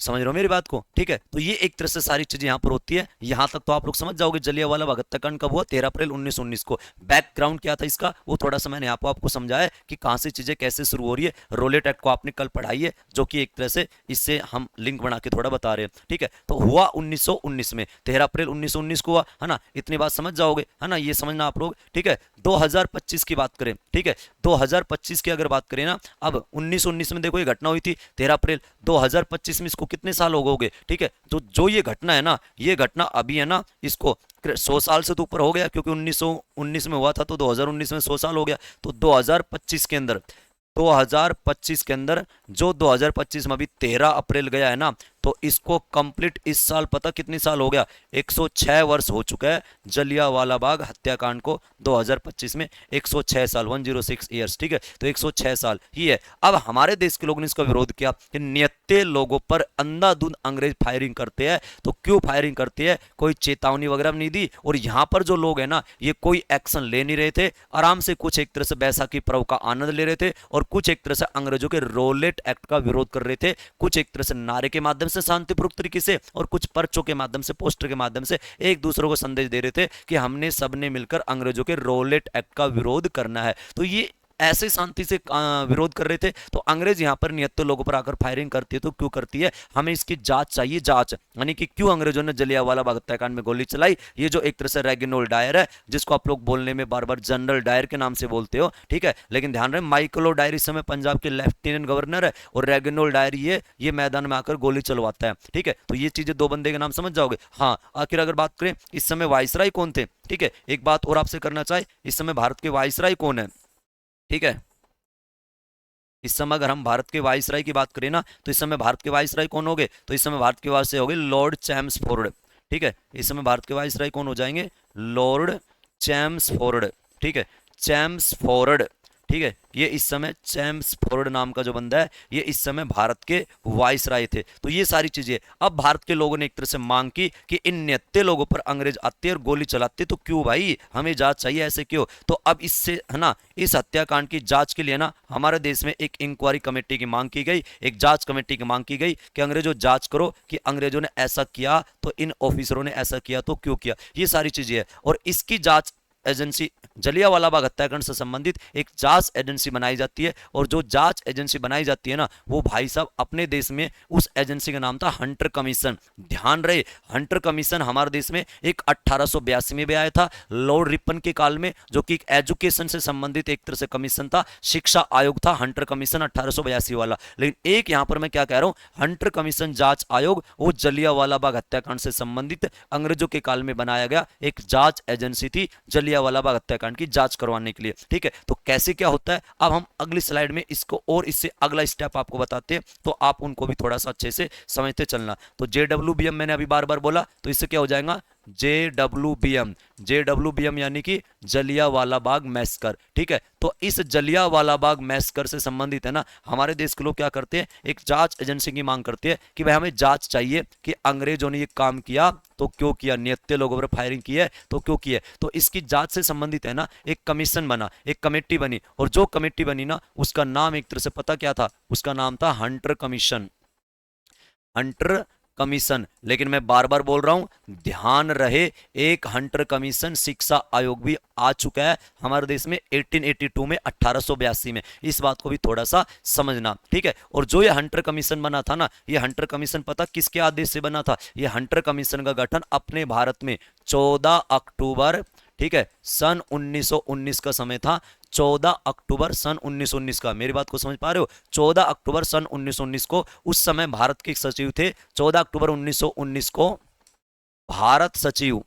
समझ रहे हो मेरी बात को, ठीक है। तो ये एक तरह से सारी चीजें यहाँ पर होती है, यहाँ तक तो आप लोग समझ जाओगे। जलियांवाला बाग हत्याकांड कब हुआ? 13 अप्रैल 1919 को। बैकग्राउंड क्या था इसका, वो थोड़ा सा मैंने यहाँ पर आपको समझाया कि कहाँ से चीजें कैसे शुरू हो रही है। रोलेट एक्ट को आपने कल पढ़ाई है, जो कि एक तरह से इससे हम लिंक बना के थोड़ा बता रहे हैं, ठीक है। तो हुआ 1919 में, 13 अप्रैल 1919 को हुआ, है ना। इतनी बात समझ जाओगे, है ना, ये समझना आप लोग, ठीक है। 2025 की बात करें, ठीक है, 2025 की अगर बात करें ना, अब 1919 में देखो ये घटना हुई थी 13 अप्रैल, 2025 में इसको कितने साल हो गए, ठीक है। तो जो ये घटना है ना, ये घटना अभी है ना, इसको 100 साल से तो ऊपर हो गया, क्योंकि 1919 में हुआ था, तो 2019 में 100 साल हो गया। तो 2025 के अंदर, 2025 के अंदर, जो 2025 में अभी 13 अप्रैल गया है ना, तो इसको कंप्लीट इस साल पता कितनी साल हो गया, 106 वर्ष हो चुका है जलियांवाला बाग हत्याकांड को। 2025 में 106 साल, 106 ईयर्स, ठीक है। तो 106 साल ही है। अब हमारे देश के लोगों ने इसका विरोध किया कि निहत्थे लोगों पर अंधाधुंध अंग्रेज फायरिंग करते हैं। तो क्यों फायरिंग करते हैं, कोई चेतावनी वगैरह नहीं दी। और यहाँ पर जो लोग हैं ना, ये कोई एक्शन ले नहीं रहे थे, आराम से कुछ एक तरह से बैसाखी पर्व का आनंद ले रहे थे, और कुछ एक तरह से अंग्रेजों के रोलेट एक्ट का विरोध कर रहे थे। कुछ एक तरह से नारे के माध्यम से शांतिपूर्वक तरीके से, और कुछ पर्चों के माध्यम से, पोस्टर के माध्यम से एक दूसरे को संदेश दे रहे थे कि हमने सबने मिलकर अंग्रेजों के रोलेट एक्ट का विरोध करना है। तो ये ऐसे शांति से विरोध कर रहे थे। तो अंग्रेज यहाँ पर निहत्थे लोगों पर आकर फायरिंग करती है, तो क्यों करती है, हमें इसकी जांच चाहिए, जांच, यानी कि क्यों अंग्रेजों ने जलियांवाला बाग हत्याकांड में गोली चलाई। ये जो एक तरह से रेगिनोल्ड डायर है, जिसको आप लोग बोलने में बार बार जनरल डायर के नाम से बोलते हो, ठीक है, लेकिन ध्यान रहे माइकलो डायर इस समय पंजाब के लेफ्टिनेंट गवर्नर है, और रेगिनोल्ड डायर ये मैदान में आकर गोली चलवाता है, ठीक है। तो ये चीजें दो बंदे के नाम समझ जाओगे। हाँ, आखिर अगर बात करें इस समय वाइसराय कौन थे, ठीक है, एक बात और आपसे करना चाहे, इस समय भारत के वाइसराय कौन है, ठीक है। इस समय अगर हम भारत के वाइसराय की बात करें ना, तो इस समय भारत के वाइसराय कौन हो गए, तो इस समय भारत के वाइसराय हो गए लॉर्ड चैम्सफोर्ड, ठीक है। इस समय भारत के वाइसराय कौन हो जाएंगे, लॉर्ड चैम्सफोर्ड, ठीक है, चैम्सफोर्ड, ठीक है। ये इस समय चैम्सफोर्ड नाम का जो बंदा है, ये इस समय भारत के वाइसराय थे। तो ये सारी चीजें, अब भारत के लोगों ने एक तरह से मांग की कि इन निहत्थे लोगों पर अंग्रेज आते और गोली चलाते, तो क्यों भाई, हमें जांच चाहिए, ऐसे क्यों। तो अब इससे, है ना, इस हत्याकांड की जांच के लिए ना, हमारे देश में एक इंक्वायरी कमेटी की मांग की गई, एक जांच कमेटी की मांग की गई कि अंग्रेजों जांच करो कि अंग्रेजों ने ऐसा किया, तो इन ऑफिसरों ने ऐसा किया तो क्यों किया। ये सारी चीजें है, और इसकी जांच एजेंसी, जलियांवाला बाग हत्याकांड से संबंधित एक जांच एजेंसी बनाई जाती है। और जो जांच एजेंसी बनाई जाती है ना, वो भाई साहब अपने देश में उस एजेंसी का नाम था हंटर कमीशन। ध्यान रहे, हंटर कमीशन हमारे देश में एक 1882 में भी आया था, लॉर्ड रिपन के काल में, जो कि एजुकेशन से संबंधित एक तरह से कमीशन था, शिक्षा आयोग था हंटर कमीशन 1882 वाला। लेकिन एक यहां पर मैं क्या कह रहा हूं, हंटर कमीशन जांच आयोग, वो जलियांवाला बाग हत्याकांड से संबंधित अंग्रेजों के काल में बनाया गया एक जांच एजेंसी थी, जलियांवाला बाग हत्याकांड की जांच करवाने के लिए, ठीक है। तो कैसे क्या होता है, अब हम अगली स्लाइड में इसको और इससे अगला स्टेप आपको बताते हैं, तो आप उनको भी थोड़ा सा अच्छे से समझते चलना। तो JWBM मैंने अभी बार बार बोला, तो इससे क्या हो जाएगा, JWBM, JWBM यानी कि जलियांवाला बाग मैसकर, ठीक है। तो इस जलियांवाला बाग मैसकर से संबंधित, है ना, हमारे देश के लोग क्या करते हैं, एक जांच एजेंसी की मांग करते हैं कि भाई हमें जांच चाहिए कि अंग्रेजों ने ये काम किया तो क्यों किया, निहत्थे लोगों पर फायरिंग की है तो क्यों की है। तो इसकी जांच से संबंधित, है ना, एक कमीशन बना, एक कमेटी बनी, और जो कमेटी बनी ना, उसका नाम एक तरह से पता क्या था, उसका नाम था हंटर कमीशन, हंटर कमीशन। लेकिन मैं बार बार बोल रहा हूं, ध्यान रहे, एक हंटर कमीशन शिक्षा आयोग भी आ चुका है हमारे देश में 1882 में, 1882 में। इस बात को भी थोड़ा सा समझना, ठीक है। और जो ये हंटर कमीशन बना था ना, ये हंटर कमीशन पता किसके आदेश से बना था, ये हंटर कमीशन का गठन अपने भारत में 14 अक्टूबर, ठीक है, सन 1919 का समय था, 14 अक्टूबर सन 1919 का। मेरी बात को समझ पा रहे हो, 14 अक्टूबर सन 1919 को, उस समय भारत के सचिव थे, 14 अक्टूबर 1919 को भारत सचिव,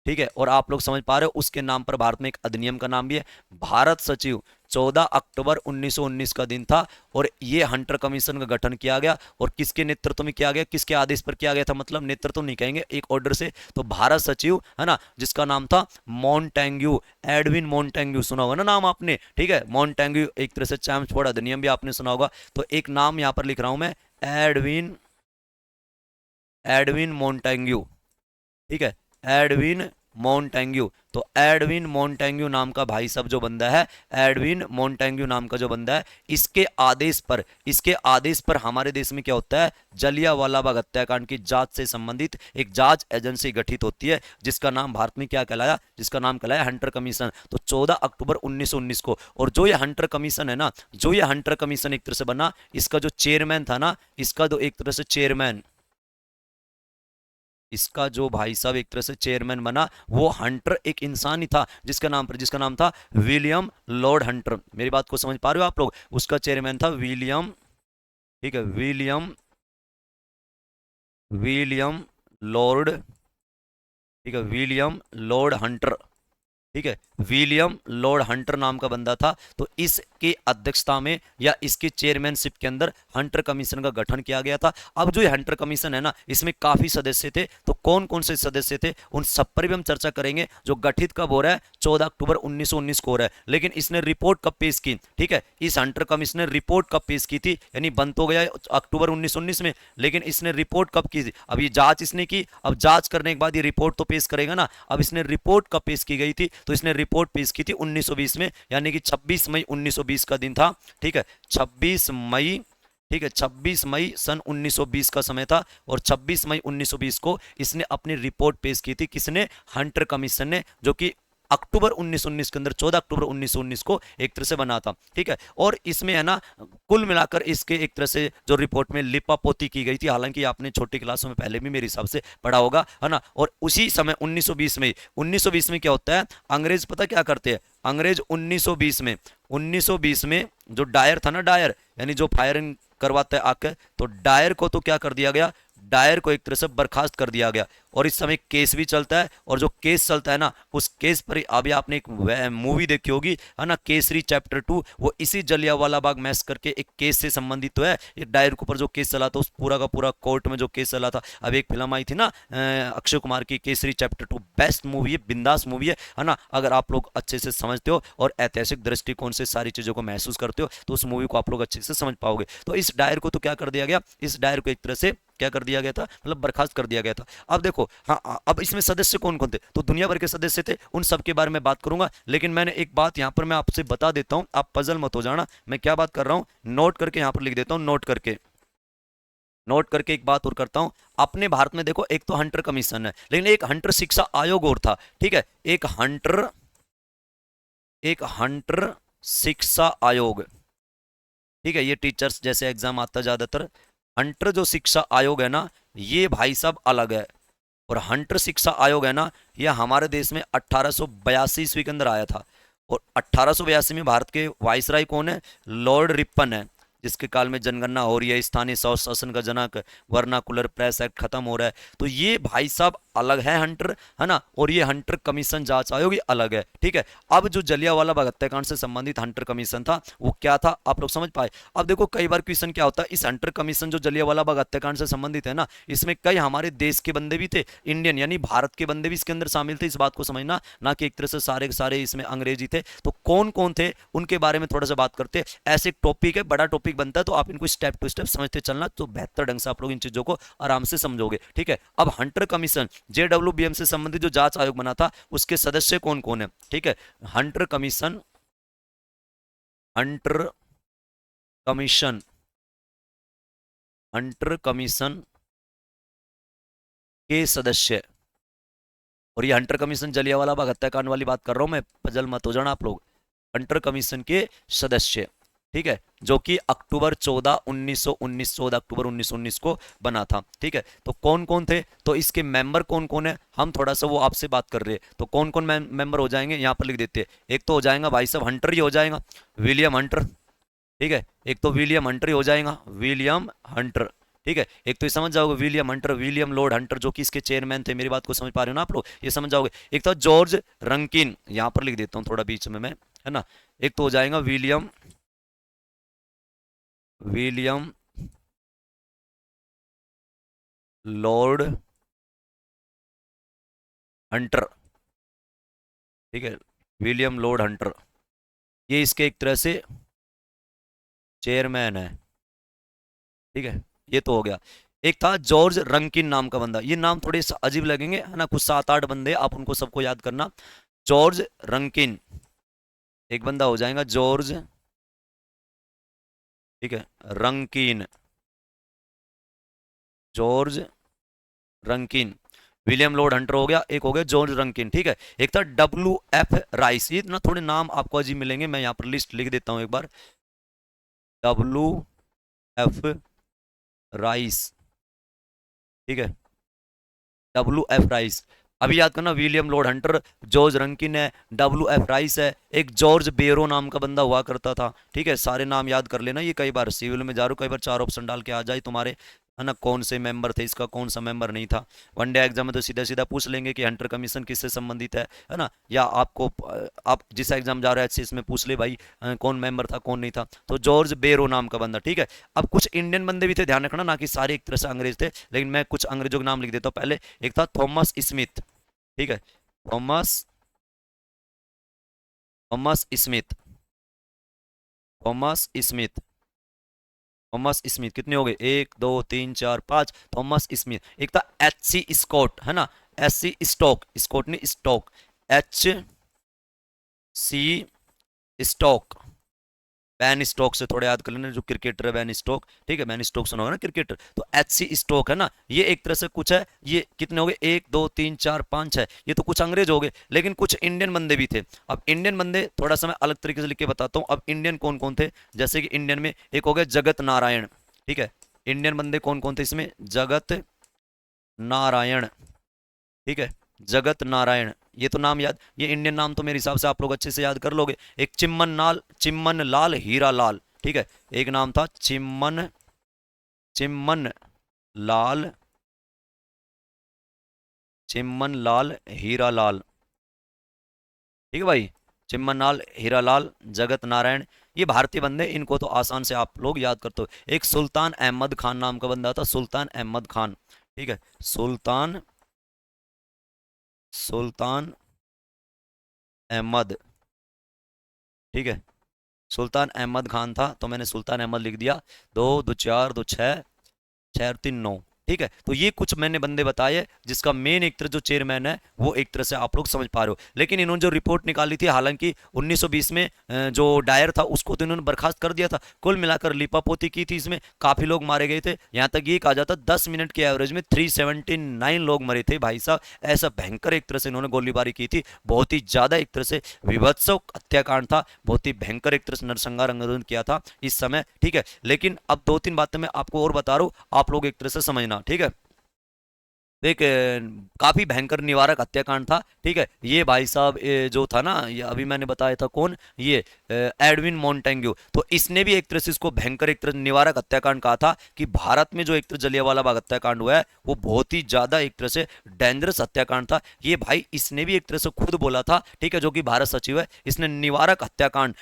ठीक है। और आप लोग समझ पा रहे हो, उसके नाम पर भारत में एक अधिनियम का नाम भी है, भारत सचिव। 14 अक्टूबर 1919 का दिन था, और ये हंटर कमीशन का गठन किया गया, और किसके नेतृत्व में किया गया, किसके आदेश पर किया गया था, मतलब नेतृत्व नहीं कहेंगे, एक ऑर्डर से। तो भारत सचिव, है ना, जिसका नाम था मॉन्टेग्यू, एडविन मॉन्टेग्यू, सुना होगा ना नाम आपने, ठीक है। मॉन्टेग्यू एक तरह से चैम्सफोर्ड अधिनियम भी आपने सुना होगा। तो एक नाम यहां पर लिख रहा हूं मैं, एडविन, एडविन मॉन्टेग्यू, ठीक है, एडविन मोंटेग्यू। तो एडविन मोंटेग्यू नाम का भाई साहब जो बंदा है, एडविन मोंटेग्यू नाम का जो बंदा है, इसके आदेश पर हमारे देश में क्या होता है, जलियांवाला बाग हत्याकांड की जांच से संबंधित एक जांच एजेंसी गठित होती है, जिसका नाम भारत में क्या कहलाया, जिसका नाम कहलाया हंटर कमीशन। तो 14 अक्टूबर 1919 को। और जो ये हंटर कमीशन है ना, जो ये हंटर कमीशन एक तरह से बना, इसका जो चेयरमैन था ना, इसका जो एक तरह से चेयरमैन, इसका जो भाई साहब एक तरह से चेयरमैन बना, वो हंटर एक इंसान ही था, जिसका नाम था विलियम लॉर्ड हंटर। मेरी बात को समझ पा रहे हो आप लोग? उसका चेयरमैन था विलियम, ठीक है, विलियम, विलियम लॉर्ड, ठीक है, विलियम लॉर्ड हंटर, ठीक है, विलियम लॉर्ड हंटर नाम का बंदा था। तो इसकी अध्यक्षता में या इसकी चेयरमैनशिप के अंदर हंटर कमीशन का गठन किया गया था। अब जो ये हंटर कमीशन है ना, इसमें काफी सदस्य थे। तो कौन कौन से सदस्य थे, उन सब पर भी हम चर्चा करेंगे। जो गठित कब हो रहा है, 14 अक्टूबर 1919 को हो रहा है। लेकिन इसने रिपोर्ट कब पेश की, ठीक है, इस हंटर कमीशन ने रिपोर्ट कब पेश की थी, यानी बन तो गया अक्टूबर 1919 में, लेकिन इसने रिपोर्ट कब की थी? अब ये जांच इसने की, अब जांच करने के बाद ये रिपोर्ट तो पेश करेगा ना। अब इसने रिपोर्ट कब पेश की गई थी, तो इसने रिपोर्ट पेश की थी 1920 में, यानी कि 26 मई 1920 का दिन था, ठीक है, 26 मई, ठीक है, 26 मई सन 1920 का समय था। और 26 मई 1920 को इसने अपनी रिपोर्ट पेश की थी, किसने, हंटर कमीशन ने, जो कि अक्टूबर 1919 के अंदर 14 अक्टूबर 1919 को एक तरह से बना था, ठीक है। और इसमें है ना, कुल मिलाकर इसके एक तरह से जो रिपोर्ट में लिपापोती की गई थी, हालांकि आपने छोटी क्लासों में पहले भी मेरे हिसाब से पढ़ा होगा, है ना। और उसी समय 1920 में क्या होता है, अंग्रेज पता क्या करते हैं, अंग्रेज 1920 में जो डायर था ना, डायर यानी जो फायरिंग करवाता है आके, तो डायर को तो क्या कर दिया गया, डायर को एक तरह से बर्खास्त कर दिया गया। और इस समय केस भी चलता है, और जो केस चलता है ना, उस केस पर अभी आपने एक मूवी देखी होगी, है ना, केसरी चैप्टर 2, वो इसी जलियांवाला बाग मैस करके एक केस से संबंधित तो है। ये डायर के ऊपर जो केस चला था, उस पूरा का पूरा कोर्ट में जो केस चला था। अब एक फिल्म आई थी ना अक्षय कुमार की, केसरी चैप्टर 2, बेस्ट मूवी है, बिंदास मूवी है ना। अगर आप लोग अच्छे से समझते हो और ऐतिहासिक दृष्टिकोण से सारी चीजों को महसूस करते हो, तो उस मूवी को आप लोग अच्छे से समझ पाओगे। तो इस डायर को तो क्या कर दिया गया, इस डायर को एक तरह से क्या कर दिया गया था, मतलब बर्खास्त कर दिया गया था। अब देखो, हाँ, अब इसमें सदस्य कौन कौन थे, तो दुनिया भर के सदस्य थे, उन सब के बारे में बात करूंगा। लेकिन मैंने एक बात यहां पर मैं आपसे बता देता हूं, आप पजल मत हो जाना, मैं क्या बात कर रहा हूं, नोट करके यहां पर लिख देता हूं, नोट करके एक बात और करता हूं। अपने भारत में देखो, एक तो हंटर कमीशन है, लेकिन एक हंटर शिक्षा आयोग और था, ठीक है, एक हंटर शिक्षा आयोग, ठीक है, ये टीचर्स जैसे एग्जाम आता ज्यादातर। हंटर जो शिक्षा आयोग है ना, ये भाई साहब अलग है। और हंटर शिक्षा आयोग है ना, यह हमारे देश में 1882 ईस्वी के अंदर आया था। और 1882 में भारत के वाइसराय कौन है, लॉर्ड रिपन है, जिसके काल में जनगणना हो रही है, स्थानीय स्वशासन का जनक, वर्नाकुलर प्रेस एक्ट खत्म हो रहा है। तो ये भाई साहब अलग है हंटर, है ना। और ये हंटर कमीशन जांच आयोग ये अलग है, ठीक है। अब जो जलियांवाला बाग हत्याकांड से संबंधित हंटर कमीशन था, वो क्या था, आप लोग समझ पाए? अब देखो, कई बार क्वेश्चन क्या होता है, इस हंटर कमीशन जो जलियांवाला बाग हत्याकांड से संबंधित है ना, इसमें कई हमारे देश के बंदे भी थे, इंडियन यानी भारत के बंदे भी इसके अंदर शामिल थे, इस बात को समझना, ना कि एक तरह से सारे के सारे इसमें अंग्रेजी थे। तो कौन कौन थे, उनके बारे में थोड़ा सा बात करते हैं। ऐसे एक टॉपिक है, बड़ा टॉपिक बनता है, तो आप इनको स्टेप टू स्टेप समझते चलना, तो बेहतर ढंग से आप लोग इन चीजों को आराम से समझोगे, ठीक है। अब हंटर कमीशन जेडब्ल्यूबीएम से संबंधित जो जांच आयोग बना था, उसके सदस्य कौन कौन है, ठीक है। Hunter commission, Hunter commission, Hunter commission के सदस्य, और ये हंटर कमीशन जलियांवाला बाग हत्याकांड वाली बात कर रहा हूं मैं, पजल मत हो जाना आप लोग। हंटर कमीशन के सदस्य, ठीक है, जो कि अक्टूबर 14 अक्टूबर 1919 को बना था, ठीक है। तो कौन कौन थे, तो इसके मेंबर कौन कौन है, हम थोड़ा सा वो आपसे बात कर रहे हैं। तो कौन कौन मेंबर हो जाएंगे, यहां पर लिख देते हैं। एक तो हो जाएगा भाई साहब हंटर ही हो जाएगा, विलियम हंटर, ठीक है। एक तो विलियम हंटर ही हो जाएगा, विलियम हंटर, ठीक है। एक तो ये समझ जाओगे William Hunter, William Lord Hunter, जो कि इसके चेयरमैन थे। मेरी बात को समझ पा रहे हो ना आप लोग, ये समझ जाओगे। एक तो जॉर्ज रंकिन, यहां पर लिख देता हूं थोड़ा बीच में मैं, है ना। एक तो हो जाएगा विलियम, विलियम लॉर्ड हंटर, ठीक है, विलियम लॉर्ड हंटर, ये इसके एक तरह से चेयरमैन है, ठीक है। ये तो हो गया। एक था जॉर्ज रंकिन नाम का बंदा, ये नाम थोड़े अजीब लगेंगे है ना, कुछ 7-8 बंदे, आप उनको सबको याद करना। जॉर्ज रंकिन, एक बंदा हो जाएगा जॉर्ज, ठीक है, रंकिन, जॉर्ज रंकिन। विलियम लॉर्ड हंटर हो गया, एक हो गया जॉर्ज रंकिन, ठीक है। एक था WF राइस, ये ना थोड़े नाम आपको अजीब मिलेंगे, मैं यहाँ पर लिस्ट लिख देता हूँ एक बार। WF राइस, ठीक है, WF राइस। अभी याद करना, विलियम लॉर्ड हंटर, जॉर्ज रंकिन है, WF राइस है, एक जॉर्ज बेरो नाम का बंदा हुआ करता था, ठीक है। सारे नाम याद कर लेना, ये कई बार सिविल में जा रहा हूँ, कई बार 4 ऑप्शन डाल के आ जाए तुम्हारे, है ना, कौन से मेंबर थे इसका, कौन सा मेंबर नहीं था। वनडे एग्जाम में तो सीधा सीधा पूछ लेंगे कि हंटर कमीशन किससे संबंधित है ना, या आपको आप जिस एग्जाम जा रहे हैं इसमें पूछ ले भाई कौन मेंबर था कौन नहीं था। तो जॉर्ज बेरो नाम का बंदा, ठीक है। अब कुछ इंडियन बंदे भी थे, ध्यान रखना, ना कि सारे एक तरह से अंग्रेज थे, लेकिन मैं कुछ अंग्रेजों के नाम लिख देता हूँ पहले। एक था थॉमस स्मिथ, ठीक है, Thomas, Thomas Smith, Thomas Smith, Thomas Smith, कितने हो गए, 1 2 3 4 5, थॉमस स्मिथ। एक था HC स्कॉट, है ना, SC स्टोक, स्कॉट नहीं stoke, HC stoke, ban stoke से थोड़े याद कर लेना, जो क्रिकेटर है बैन स्टोक, ठीक है, बैन स्टोक सुना होगा ना क्रिकेटर, तो HC स्टोक है ना, ये एक तरह से कुछ है, ये कितने हो गए, 1 2 3 4 5 है, ये तो कुछ अंग्रेज हो गए, लेकिन कुछ इंडियन बंदे भी थे। अब इंडियन बंदे थोड़ा सा मैं अलग तरीके से लिख के बताता हूँ। अब इंडियन कौन कौन थे, जैसे कि इंडियन में एक हो गया जगत नारायण, ठीक है, इंडियन बंदे कौन कौन थे इसमें, जगत नारायण, ठीक है, जगत नारायण, ये तो नाम याद, ये इंडियन नाम तो मेरे हिसाब से आप लोग अच्छे से याद कर लोगे। एक चिम्मन लाल हीरा लाल, ठीक है, एक नाम था चिम्मन लाल, चिम्मन लाल हीरा लाल, ठीक है भाई, चिम्मन लाल हीरा लाल, जगत नारायण, ये भारतीय बंदे, इनको तो आसान से आप लोग याद करते हो। एक सुल्तान अहमद खान नाम का बंदा था, सुल्तान अहमद खान, ठीक है, सुल्तान, सुल्तान अहमद, ठीक है, सुल्तान अहमद खान था, तो मैंने सुल्तान अहमद लिख दिया। 2 2 4 2 6, 6 और 3 9, ठीक है। तो ये कुछ मैंने बंदे बताए, जिसका मेन एक तरह जो चेयरमैन है वो एक तरह से आप लोग समझ पा रहे हो। लेकिन इन्होंने जो रिपोर्ट निकाली थी, हालांकि 1920 में जो डायर था उसको तो इन्होंने बर्खास्त कर दिया था। कुल मिलाकर लिपापोती की थी, इसमें काफी लोग मारे गए थे, यहाँ तक ये कहा जाता 10 मिनट के एवरेज में 379 लोग मरे थे भाई साहब। ऐसा भयंकर एक तरह से इन्होंने गोलीबारी की थी, बहुत ही ज्यादा एक तरह से विभत्स हत्याकांड था, बहुत ही भयंकर एक तरह से नरसंहार आंदोलन किया था इस समय, ठीक है। लेकिन अब 2 3 बातें मैं आपको और बता रहा हूँ, आप लोग एक तरह से समझना, ठीक है। एक काफी भयंकर निवारक हत्याकांड था, ठीक है। ये भाई साहब जो था ना, ये अभी मैंने बताया था कौन, ये एडविन मोंटेग्यू, तो इसने भी एक तरह से इसको भयंकर एक तरह निवारक हत्याकांड कहा था कि भारत में जो एक तरह जलियांवाला बाग हत्याकांड हुआ है वो बहुत ही ज्यादा एक तरह से डेंजरस हत्याकांड था। ये भाई इसने भी एक तरह से खुद बोला था, ठीक है, जो कि भारत सचिव है, इसने निवारक हत्याकांड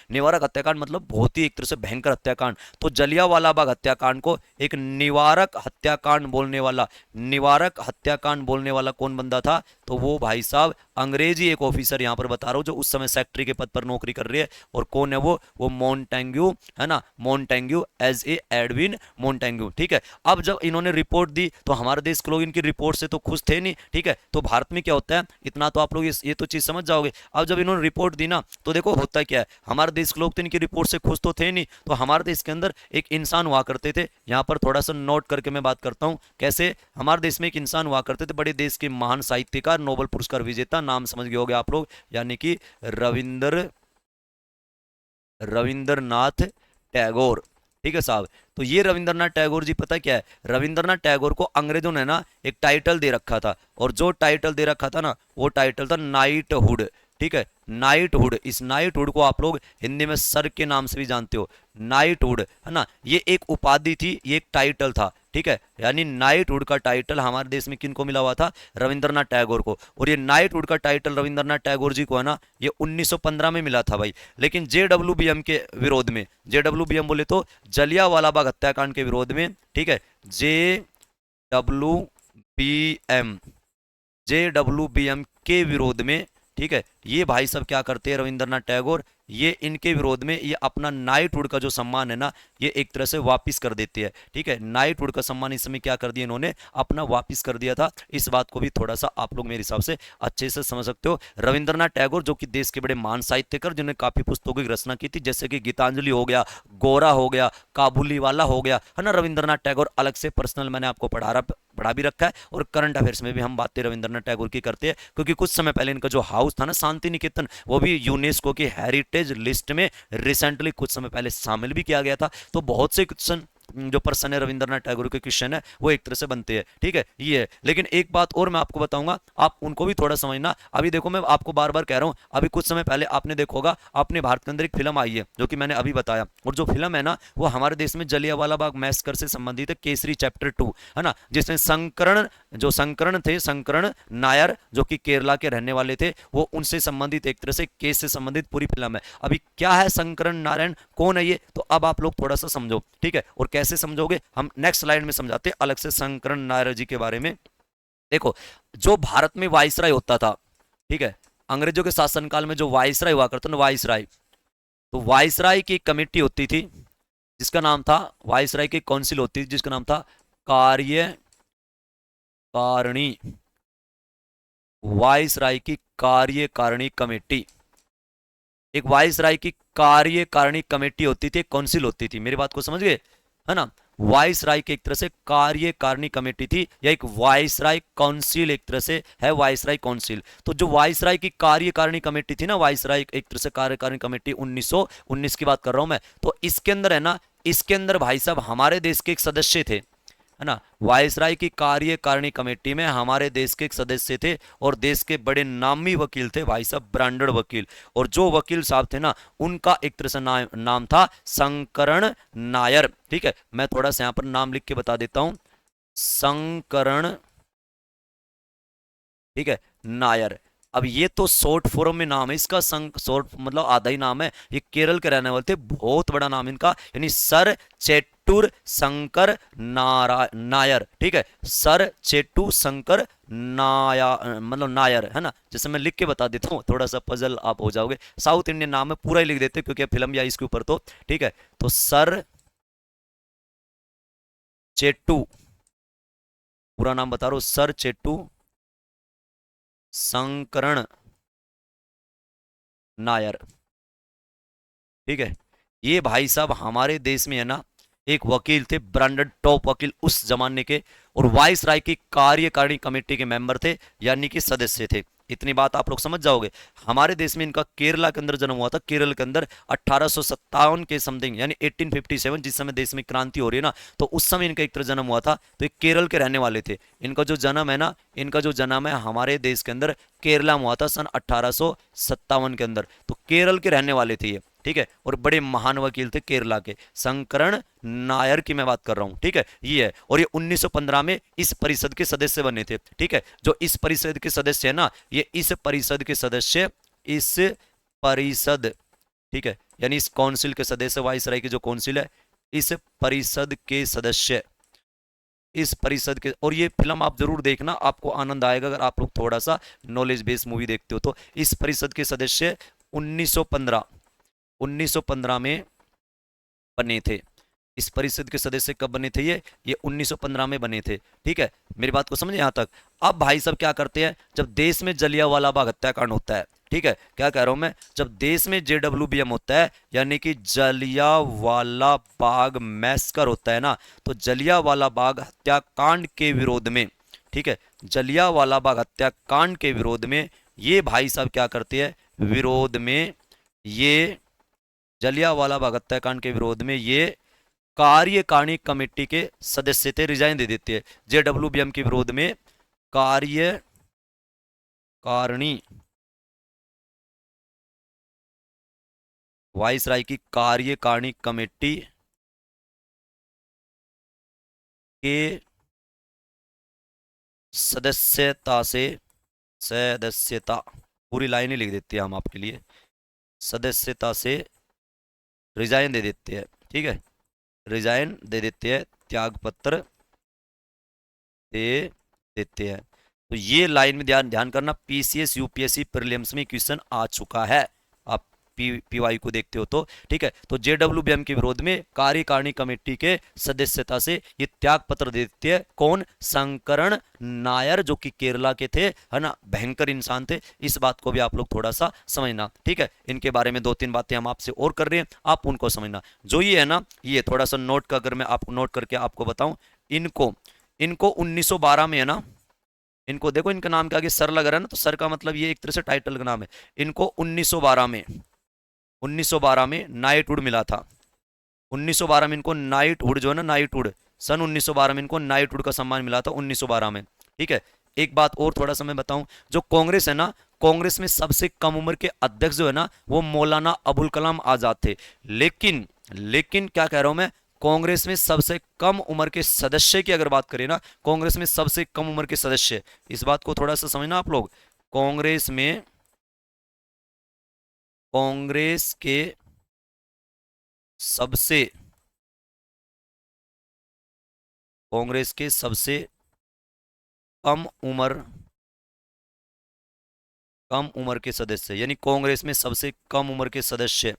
मतलब बहुत ही एक तरह से भयंकर हत्याकांड। तो जलियांवाला बाग हत्याकांड को एक निवारक हत्याकांड बोलने वाला, निवारक हत्याकांड बोलने वाला कौन बंदा था, तो वो भाई साहब अंग्रेजी एक ऑफिसर यहां पर बता रहा हूं, जो उस समय सेक्रेटरी के पद पर नौकरी कर रही है। और कौन है वो मोंटेग्यू, है ना, Montagu, as a Edwin Montagu, ठीक है। अब जब इन्होंने रिपोर्ट दी तो हमारे देश के लोग इनकी रिपोर्ट से तो खुश थे नहीं, ठीक है। तो भारत में क्या होता है, इतना तो आप लोग ये तो चीज समझ जाओगे। अब जब इन्होंने रिपोर्ट दी ना, तो देखो होता क्या है, हमारे देश के लोग तो इनकी रिपोर्ट से खुश तो थे नहीं, तो हमारे देश के अंदर एक इंसान हुआ करते थे, यहाँ पर थोड़ा सा नोट करके मैं बात करता हूँ कैसे। हमारे देश में एक इंसान हुआ करते थे, बड़े देश के महान साहित्यकार, नोबेल पुरस्कार विजेता, नाम समझ गए होगे आप लोग, यानी कि रविंद्रनाथ टैगोर, ठीक है साहब। तो ये रविंद्रनाथ टैगोर जी, पता क्या है, रविंद्रनाथ टैगोर को अंग्रेजों ने ना एक टाइटल दे रखा था, और जो टाइटल दे रखा था ना वो टाइटल था नाइटहुड, ठीक है, नाइटहुड। इस नाइटहुड को आप लोग हिंदी में सर के नाम से भी जानते हो, नाइटहुड, है ना, ये एक उपाधि थी, ये एक टाइटल था, ठीक है। यानी नाइटहुड का टाइटल हमारे देश में किनको मिला हुआ था, रविंद्रनाथ टैगोर को। और ये नाइटहुड का टाइटल रविंद्रनाथ टैगोर जी को है ना, ये 1915 में मिला था भाई। लेकिन JWBM के विरोध में, JWBM बोले तो जलियांवाला बाग हत्याकांड के विरोध में, ठीक है, JWBM, JWBM के विरोध में, ठीक है, ये भाई सब क्या करते हैं, रविंद्रनाथ टैगोर ये इनके विरोध में ये अपना नाइटहुड का जो सम्मान है ना, ये एक तरह से वापिस कर देती है। ठीक है, नाइटहुड का सम्मान इस समय क्या कर दिया इन्होंने, अपना वापिस कर दिया था। इस बात को भी थोड़ा सा आप लोग मेरे हिसाब से अच्छे से समझ सकते हो। रविंद्रनाथ टैगोर जो कि देश के बड़े महान साहित्यकार, जिन्होंने काफी पुस्तकों की रचना की थी, जैसे कि गीतांजलि हो गया, गोरा हो गया, काबुली वाला हो गया, है ना। रविंद्रनाथ टैगोर अलग से पर्सनल मैंने आपको पढ़ा भी रखा है, और करंट अफेयर्स में भी हम बातें रविंद्रनाथ टैगोर की करते हैं, क्योंकि कुछ समय पहले इनका जो हाउस था ना शांति निकेतन, वो भी यूनेस्को की हेरिटेज लिस्ट में रिसेंटली कुछ समय पहले शामिल भी किया गया था। तो बहुत से क्वेश्चन जो पर्सन है रविंद्रनाथ टैगोर के क्वेश्चन है वो एक तरह से बनते हैं। ठीक है, ये है। लेकिन एक बात और मैं आपको बताऊंगा, आप उनको भी थोड़ा समझना। अभी देखो मैं आपको बार बार कह रहा हूं, अभी कुछ समय पहले आपने देखा होगा, अपने भारत के अंदर एक फिल्म आई है जो कि मैंने अभी बताया, और जो फिल्म है ना वो हमारे देश में जलियांवाला बाग मैसकर से संबंधित है, केसरी चैप्टर 2, है ना, जिसमें संकरण थे, संकरण नायर, जो कि केरला के रहने वाले थे, वो उनसे संबंधित एक तरह से केस से संबंधित पूरी फिल्म है। अभी क्या है संकरण नारायण, कौन है ये, तो अब आप लोग थोड़ा सा समझो। ठीक है, और कैसे समझोगे हम नेक्स्ट स्लाइड में समझाते हैं अलग से संकरण नायर जी के बारे में। देखो, जो भारत में वाइसराय होता था, ठीक है, अंग्रेजों के शासनकाल में जो वाइसराय हुआ करता ना, वाइसराय, तो वाइसराय की एक कमेटी होती थी जिसका नाम था, वाइसराय की काउंसिल होती थी जिसका नाम था कार्यकारिणी, वाइसराय की कार्यकारिणी कमेटी। एक वाइसराय की कार्यकारिणी कमेटी होती थी, एक काउंसिल होती थी, मेरी बात को समझ गए, है ना। वाइसराय की एक तरह से कार्यकारिणी कमेटी थी, या एक वाइसराय काउंसिल एक तरह से है, वाइसराय काउंसिल। तो जो वाइसराय की कार्यकारिणी कमेटी थी ना, वाइसराय एक तरह से कार्यकारिणी कमेटी, 1919 की बात कर रहा हूं मैं, तो इसके अंदर है ना, इसके अंदर भाई साहब हमारे देश के एक सदस्य थे, है ना। वायसराय की कार्यकारिणी कमेटी में हमारे देश के एक सदस्य थे, और देश के बड़े नामी वकील थे भाई साहब, ब्रांडेड वकील। और जो वकील साहब थे ना, उनका एक तरह से नाम था संकरण नायर। ठीक है, मैं थोड़ा सा यहां पर नाम लिख के बता देता हूं, संकरण, ठीक है, नायर। अब ये तो शॉर्ट फॉर्म में नाम है इसका, शॉर्ट मतलब आधा ही नाम है। ये केरल के रहने वाले थे, बहुत बड़ा नाम इनका, यानी सर चेट्टूर शंकर नायर। ठीक है, सर चेट्टू शंकर मतलब नायर, है ना। जैसे मैं लिख के बता देता हूँ, थोड़ा सा पजल आप हो जाओगे। साउथ इंडियन नाम है, पूरा ही लिख देते क्योंकि फिल्म या इसके ऊपर तो। ठीक है, तो सर चेट्टू, पूरा नाम बता रहा हूँ, सर चेट्टू संकरण नायर। ठीक है, ये भाई साहब हमारे देश में है ना एक वकील थे, ब्रांडेड टॉप वकील उस जमाने के, और वाइस राय की कार्यकारिणी कमेटी के मेंबर थे, यानी कि सदस्य थे। इतनी बात आप लोग समझ जाओगे। हमारे देश में इनका केरला के अंदर जन्म हुआ था, केरल के अंदर 1857 के समथिंग, यानी 1857, जिस समय देश में क्रांति हो रही है ना, तो उस समय इनका एक तरह जन्म हुआ था। तो ये केरल के रहने वाले थे। इनका जो जन्म है ना, इनका जो जन्म है हमारे देश के अंदर केरला में हुआ था सन 1857 के अंदर। तो केरल के रहने वाले थे ये। ठीक है, और बड़े महान वकील थे केरला के, शंकरण नायर की मैं बात कर रहा हूं। ठीक है, ये है। और ये 1915 में इस परिषद के सदस्य बने थे। ठीक है, जो इस परिषद के सदस्य है ना, ये इस परिषद के सदस्य, इस परिषद, ठीक है, यानी इस काउंसिल के सदस्य, वाइसराय की जो काउंसिल है, इस परिषद के सदस्य, इस परिषद के। और ये फिल्म आप जरूर देखना, आपको आनंद आएगा अगर आप लोग थोड़ा सा नॉलेज बेस्ड मूवी देखते हो तो। इस परिषद के सदस्य 1915 में बने थे। इस परिषद के सदस्य कब बने थे ये 1915 में बने थे। ठीक है, मेरी बात को समझे यहां तक। अब भाई साहब क्या करते हैं, जब देश में जलियांवाला बाग हत्याकांड होता है, ठीक है, क्या कह रहा हूं मैं, जब देश में JWBM होता है, यानी कि जलियांवाला बाग मैसकर होता है ना, तो जलियांवाला बाग हत्याकांड के विरोध में, ठीक है, जलियांवाला बाग हत्याकांड के विरोध में ये भाई साहब क्या करते हैं, विरोध में ये जलियांवाला बाग हत्याकांड के विरोध में ये कार्यकारिणी कमेटी के सदस्य थे, रिजाइन दे देते हैं। JWBM के विरोध में कार्यकारिणी, वाइसराय की कार्यकारिणी कमेटी के सदस्यता, पूरी लाइन ही लिख देते हैं हम आपके लिए, सदस्यता से रिजाइन दे देते हैं। ठीक है, रिजाइन दे देते हैं, त्याग पत्र दे देते हैं। तो ये लाइन में ध्यान करना, PCS UPSC प्रीलिम्स में क्वेश्चन आ चुका है। आप पीवाई को देखते हो तो, ठीक है। तो जेडब्ल्यूबीएम के विरोध में कार्यकारिणी कमेटी के सदस्यता से ये त्याग पत्र दे देते हैं कौन, शंकरन नायर, जो कि केरला के थे, है ना, भयंकर इंसान थे। इस बात को भी आप लोग थोड़ा सा समझना, ठीक है। इनके बारे में 2-3 बातें हम आपसे और कर रहे हैं, आप उनको समझना। जो ये है ना, ये थोड़ा सा नोट का, अगर मैं आपको नोट करके आपको बताऊं, इनको इनको 1912 में, है ना, इनको देखो, इनका नाम के आगे सर लग रहा है ना, तो सर का मतलब ये एक तरह से टाइटल का नाम है। इनको 1912 में नाइटहुड मिला था। 1912 में इनको नाइटहुड जो है ना, नाइटहुड, सन 1912 में इनको नाइटहुड का सम्मान मिला था, 1912 में, ठीक है। एक बात और थोड़ा सा मैं बताऊं, जो कांग्रेस है ना, कांग्रेस में सबसे कम उम्र के अध्यक्ष जो है ना, वो मौलाना अबुल कलाम आजाद थे। लेकिन लेकिन क्या कह रहा हूं मैं, कांग्रेस में सबसे कम उम्र के सदस्य की अगर बात करें ना, कांग्रेस में सबसे कम उम्र के सदस्य, इस बात को थोड़ा सा समझना आप लोग, कांग्रेस में, कांग्रेस के सबसे कांग्रेस के सबसे कम उम्र के सदस्य, यानी कांग्रेस में सबसे कम उम्र के सदस्य,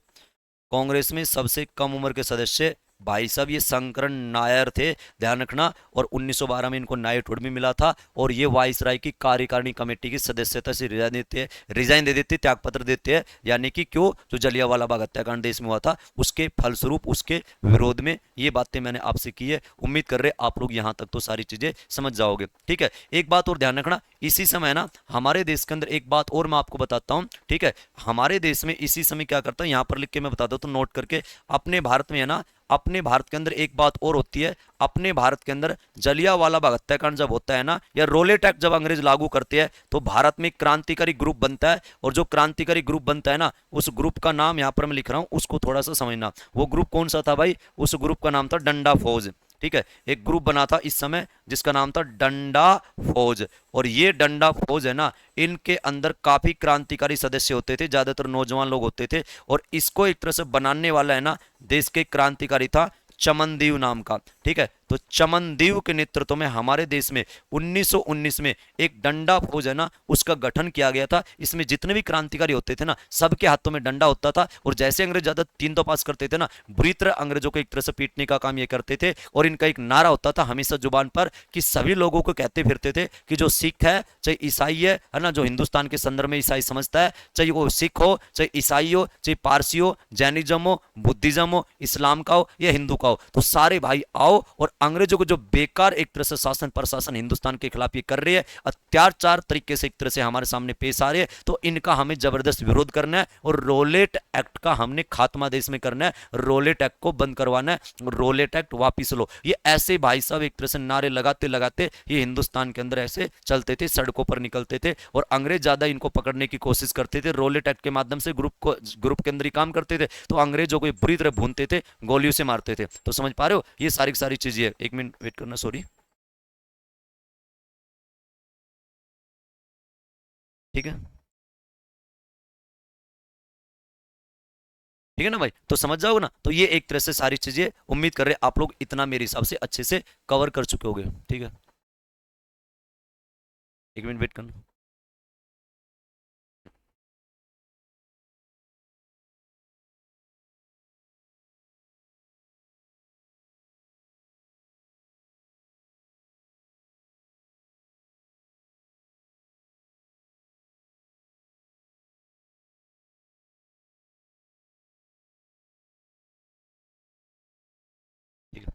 कांग्रेस में सबसे कम उम्र के सदस्य भाई साहब ये शंकरन नायर थे, ध्यान रखना। और 1912 में इनको नाइटहुड भी मिला था, और ये वाइसराय की कार्यकारिणी कमेटी की सदस्यता से रिजाइन दे देते, त्याग पत्र देते हैं। यानी कि क्यों, जो जलियांवाला बाग हत्याकांड देश में हुआ था उसके फलस्वरूप, उसके विरोध में ये बातें मैंने आपसे की है। उम्मीद कर रहे आप लोग यहाँ तक तो सारी चीजें समझ जाओगे, ठीक है। एक बात और ध्यान रखना, इसी समय ना हमारे देश के अंदर एक बात और मैं आपको बताता हूँ, ठीक है। हमारे देश में इसी समय क्या करता है, यहाँ पर लिख के मैं बताता हूँ, तो नोट करके, अपने भारत में है ना, अपने भारत के अंदर एक बात और होती है, अपने भारत के अंदर जलियांवाला बाग हत्याकांड जब होता है ना, या रोलेट एक्ट जब अंग्रेज लागू करते हैं, तो भारत में एक क्रांतिकारी ग्रुप बनता है। और जो क्रांतिकारी ग्रुप बनता है ना, उस ग्रुप का नाम यहां पर मैं लिख रहा हूं, उसको थोड़ा सा समझना। वो ग्रुप कौन सा था भाई, उस ग्रुप का नाम था डंडा फौज, ठीक है। एक ग्रुप बना था इस समय जिसका नाम था डंडा फौज। और ये डंडा फौज है ना, इनके अंदर काफी क्रांतिकारी सदस्य होते थे, ज्यादातर नौजवान लोग होते थे। और इसको एक तरह से बनाने वाला है ना, देश के क्रांतिकारी था चमनदीव नाम का, ठीक है। तो चमनदीव के नेतृत्व में हमारे देश में 1919 में एक डंडा फौज है ना, उसका गठन किया गया था। इसमें जितने भी क्रांतिकारी होते थे ना, सबके हाथों में डंडा होता था। और जैसे अंग्रेज ज्यादा तीन तो पास करते थे ना, बुरी तरह अंग्रेजों को एक तरह से पीटने का काम ये करते थे। और इनका एक नारा होता था हमेशा जुबान पर, कि सभी लोगों को कहते फिरते थे कि जो सिख है, चाहे ईसाई है ना, जो हिंदुस्तान के संदर्भ में ईसाई समझता है, चाहे वो सिख हो, चाहे ईसाई हो, चाहे पारसी हो, जैनिज्म हो, बुद्धिज्म हो, इस्लाम का हो या हिंदू का हो, तो सारे भाई आओ। और अंग्रेजों को जो बेकार एक तरह से शासन प्रशासन हिंदुस्तान के खिलाफ ये कर रही है, अत्याचार तरीके से एक तरह से हमारे सामने पेश आ रही है, तो इनका हमें जबरदस्त विरोध करना है। और रोलेट एक्ट का हमने खात्मा देश में करना है, रोलेट एक्ट को बंद करवाना है, रोलेट एक्ट वापिस लो। ये ऐसे भाई साहब एक तरह से नारे लगाते लगाते ये हिंदुस्तान के अंदर ऐसे चलते थे, सड़कों पर निकलते थे। और अंग्रेज ज्यादा इनको पकड़ने की कोशिश करते थे, रोलेट एक्ट के माध्यम से ग्रुप के अंदर ही काम करते थे, तो अंग्रेजों को बुरी तरह भूनते थे, गोलियों से मारते थे। तो समझ पा रहे हो, ये सारी चीजें है। एक मिनट वेट करना, सॉरी, ठीक है, ठीक है ना भाई, तो समझ जाओगे ना। तो ये एक तरह से सारी चीजें, उम्मीद कर रहे आप लोग इतना मेरे हिसाब से अच्छे से कवर कर चुके होगे, ठीक है। एक मिनट वेट करना। ठीक है,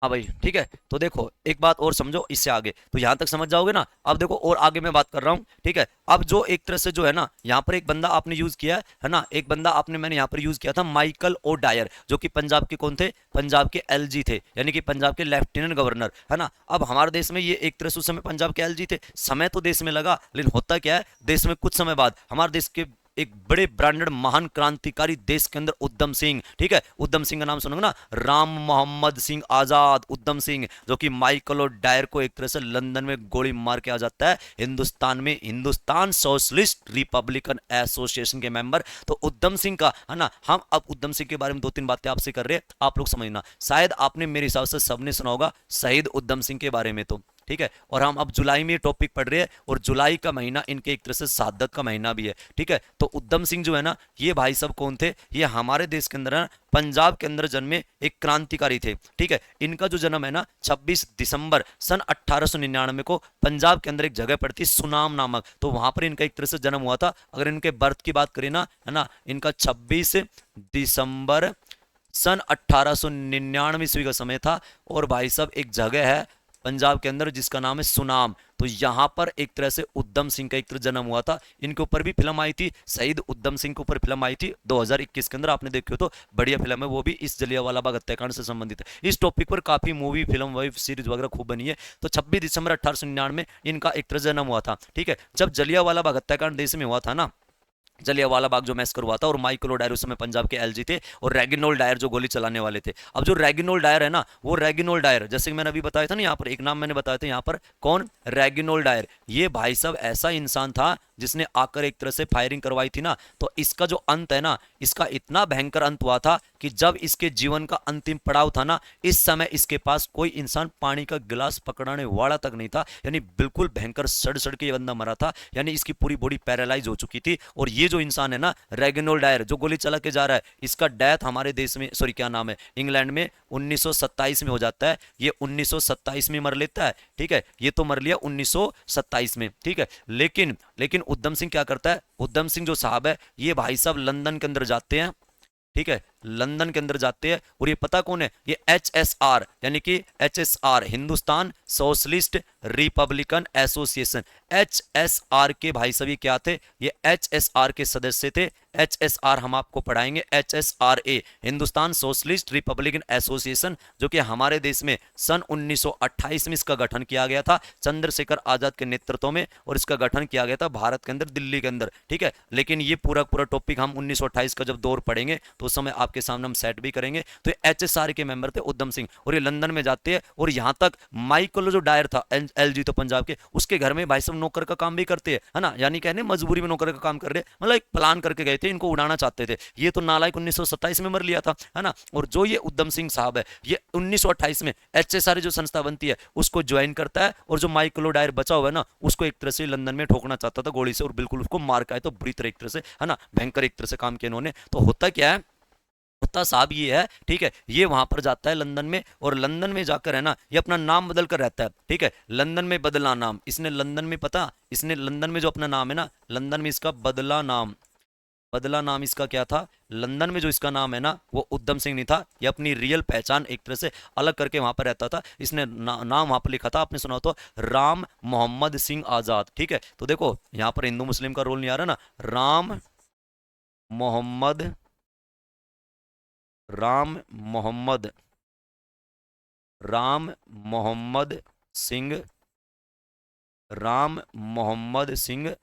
हाँ भाई, ठीक है। तो देखो एक बात और समझो इससे आगे, तो यहां तक समझ जाओगे ना। अब देखो और आगे मैं बात कर रहा हूँ, ठीक है। अब जो एक तरह से जो है ना, यहाँ पर एक बंदा आपने यूज किया है ना, एक बंदा आपने मैंने यहाँ पर यूज किया था, माइकल ओ डायर, जो कि पंजाब के कौन थे, पंजाब के एलजी थे, यानी कि पंजाब के लेफ्टिनेंट गवर्नर, है ना। अब हमारे देश में ये एक तरह से उस समय पंजाब के एलजी थे, समय तो देश में लगा, लेकिन होता क्या है, देश में कुछ समय बाद हमारे देश के एक बड़े ब्रांडेड महान क्रांतिकारी देश के अंदर उद्धम सिंह, ठीक है, उद्धम सिंह का नाम सुनोगे ना, राम मोहम्मद सिंह आजाद उद्धम सिंह, जो कि माइकल और डायर को एक तरह से लंदन में गोली मार के आ जाता है हिंदुस्तान में, हिंदुस्तान सोशलिस्ट रिपब्लिकन एसोसिएशन के मेंबर। तो उद्धम सिंह का, है ना, हम अब उद्धम सिंह के बारे में 2-3 बातें आपसे कर रहे हैं, आप लोग समझना। शायद आपने मेरे हिसाब से सबने सुना होगा शहीद उद्धम सिंह के बारे में, तो ठीक है। और हम अब जुलाई में टॉपिक पढ़ रहे हैं, और जुलाई का महीना इनके एक तरह से शहादत का महीना भी है, ठीक है। तो उद्यम सिंह जो है ना, ये भाई सब कौन थे, ये हमारे देश के अंदर है ना, पंजाब के अंदर जन्मे एक क्रांतिकारी थे, ठीक है। इनका जो जन्म है ना 26 दिसंबर सन 1899 को पंजाब के अंदर एक जगह पड़ती है सुनाम नामक, तो वहां पर इनका एक तरह से जन्म हुआ था। अगर इनके बर्थ की बात करें ना, है ना, इनका 26 दिसंबर सन 1899 ईस्वी का समय था। और भाई साहब एक जगह है पंजाब के अंदर जिसका नाम है सुनाम, तो यहाँ पर एक तरह से उद्यम सिंह का एक तरह जन्म हुआ था। इनके ऊपर भी फिल्म आई थी, शहीद उद्यम सिंह के ऊपर फिल्म आई थी 2021 के अंदर, आपने देखी हो तो बढ़िया फिल्म है, वो भी इस जलियांवाला बाग हत्याकांड से संबंधित है। इस टॉपिक पर काफी मूवी, फिल्म, वेब सीरीज वगैरह खूब बनी है। तो 26 दिसंबर 1899 में इनका एक तरह जन्म हुआ था, ठीक है। जब जलियांवाला बाग हत्याकांड देश में हुआ था ना, जलियांवाला बाग जो मैसकर हुआ था, और माइकल ओडायर उस समय पंजाब के एलजी थे, और रेगिनोल्ड डायर जो गोली चलाने वाले थे। अब जो रेगिनोल्ड डायर है ना, वो रेगिनोल्ड डायर, जैसे कि मैंने अभी बताया था ना, यहाँ पर एक नाम मैंने बताया था, यहाँ पर कौन, रेगिनोल्ड डायर। ये भाई साहब ऐसा इंसान था जिसने आकर एक तरह से फायरिंग करवाई थी ना, तो इसका जो अंत है ना, इसका इतना भयंकर अंत हुआ था कि जब इसके जीवन का अंतिम पड़ाव था ना, इस समय इसके पास कोई इंसान पानी का गिलास पकड़ाने वाला तक नहीं था, यानी बिल्कुल भयंकर सड़ सड़ के ये बंदा मरा था, यानी इसकी पूरी बॉडी पैरालाइज हो चुकी थी। और ये जो इंसान है ना, रेगिनोल्ड डायर, जो गोली चला के जा रहा है, इसका डेथ हमारे देश में, सॉरी क्या नाम है, इंग्लैंड में 1927 में हो जाता है। ये 1927 में मर लेता है, ठीक है, ये तो मर लिया 1927 में, ठीक है। लेकिन उद्यम सिंह क्या करता है, उद्यम सिंह जो साहब है, ये भाई साहब लंदन के अंदर जाते हैं, ठीक है, लंदन के अंदर जाते हैं। और ये पता कौन है, ये एचएसआर, यानी कि HSR, Hindustan socialist Republican association, HSR के भाई सभी क्या थे, ये एचएसआर के सदस्य थे। एचएसआर हम आपको पढ़ाएंगे, HSRA, Hindustan socialist Republican association, जो कि हमारे देश में सन 1928 में इसका गठन किया गया था चंद्रशेखर आजाद के नेतृत्व में, और इसका गठन किया गया था भारत के अंदर, दिल्ली के अंदर, ठीक है। लेकिन ये पूरा पूरा टॉपिक हम 1928 का जब दौर पढ़ेंगे तो उस समय आपके सामने हम सेट भी करेंगे। तो एचएसआर के मेंबर थे उद्यम सिंह, और ये लंदन में जाते हैं, और यहां तक माइकल जो डायर था, एलजी तो पंजाब के, उसके घर में भाई सब नौकर का काम भी करते हैं, है ना, यानी कहने मजबूरी में नौकर का काम कर रहे, मतलब एक प्लान करके गए थे, इनको उड़ाना चाहते थे। ये तो नालायक 1927 में मर लिया था, है ना। और जो ये उद्यम सिंह साहब है, ये 1928 में एचएसआर जो संस्था बनती है उसको ज्वाइन करता है, और जो माइकल डायर बचा हुआ है ना, उसको एक तरह से लंदन में ठोकना चाहता था गोली से, और बिल्कुल उसको मार का है, तो बुरी तरह एक तरह से, है ना, भयंकर एक तरह से काम किया इन्होंने। तो होता क्या है, होता साहब ये है, ठीक है, ये वहां पर जाता है लंदन में, और लंदन में जाकर है ना, ये अपना नाम बदल कर रहता है, ठीक है, लंदन में बदला नाम इसने, लंदन में पता, इसने लंदन में जो अपना नाम है ना, लंदन में इसका बदला नाम, बदला नाम इसका क्या था, लंदन में जो इसका नाम है ना, वो उद्यम सिंह नहीं था। ये अपनी रियल पहचान एक तरह से अलग करके वहां पर रहता था। इसने नाम वहां पर लिखा था, आपने सुना तो, राम मोहम्मद सिंह आजाद, ठीक है। तो देखो यहाँ पर हिंदू मुस्लिम का रोल नहीं आ रहा ना, राम मोहम्मद, राम मोहम्मद, राम मोहम्मद सिंह, राम मोहम्मद सिंह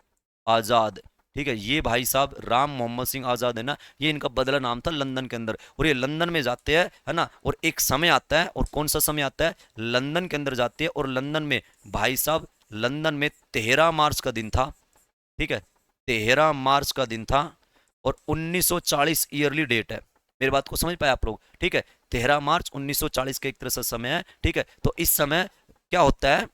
आजाद, ठीक है। ये भाई साहब राम मोहम्मद सिंह आजाद है ना, ये इनका बदला नाम था लंदन के अंदर, और ये लंदन में जाते हैं, है ना। और एक समय आता है, और कौन सा समय आता है, लंदन के अंदर जाते हैं, और लंदन में भाई साहब, लंदन में 13 मार्च का दिन था, ठीक है, 13 मार्च का दिन था, और 1940 ईयरली डेट है। मेरी बात को समझ पाए आप लोग, ठीक है, 13 मार्च 1940 के एक तरह से समय है, ठीक है। तो इस समय क्या होता है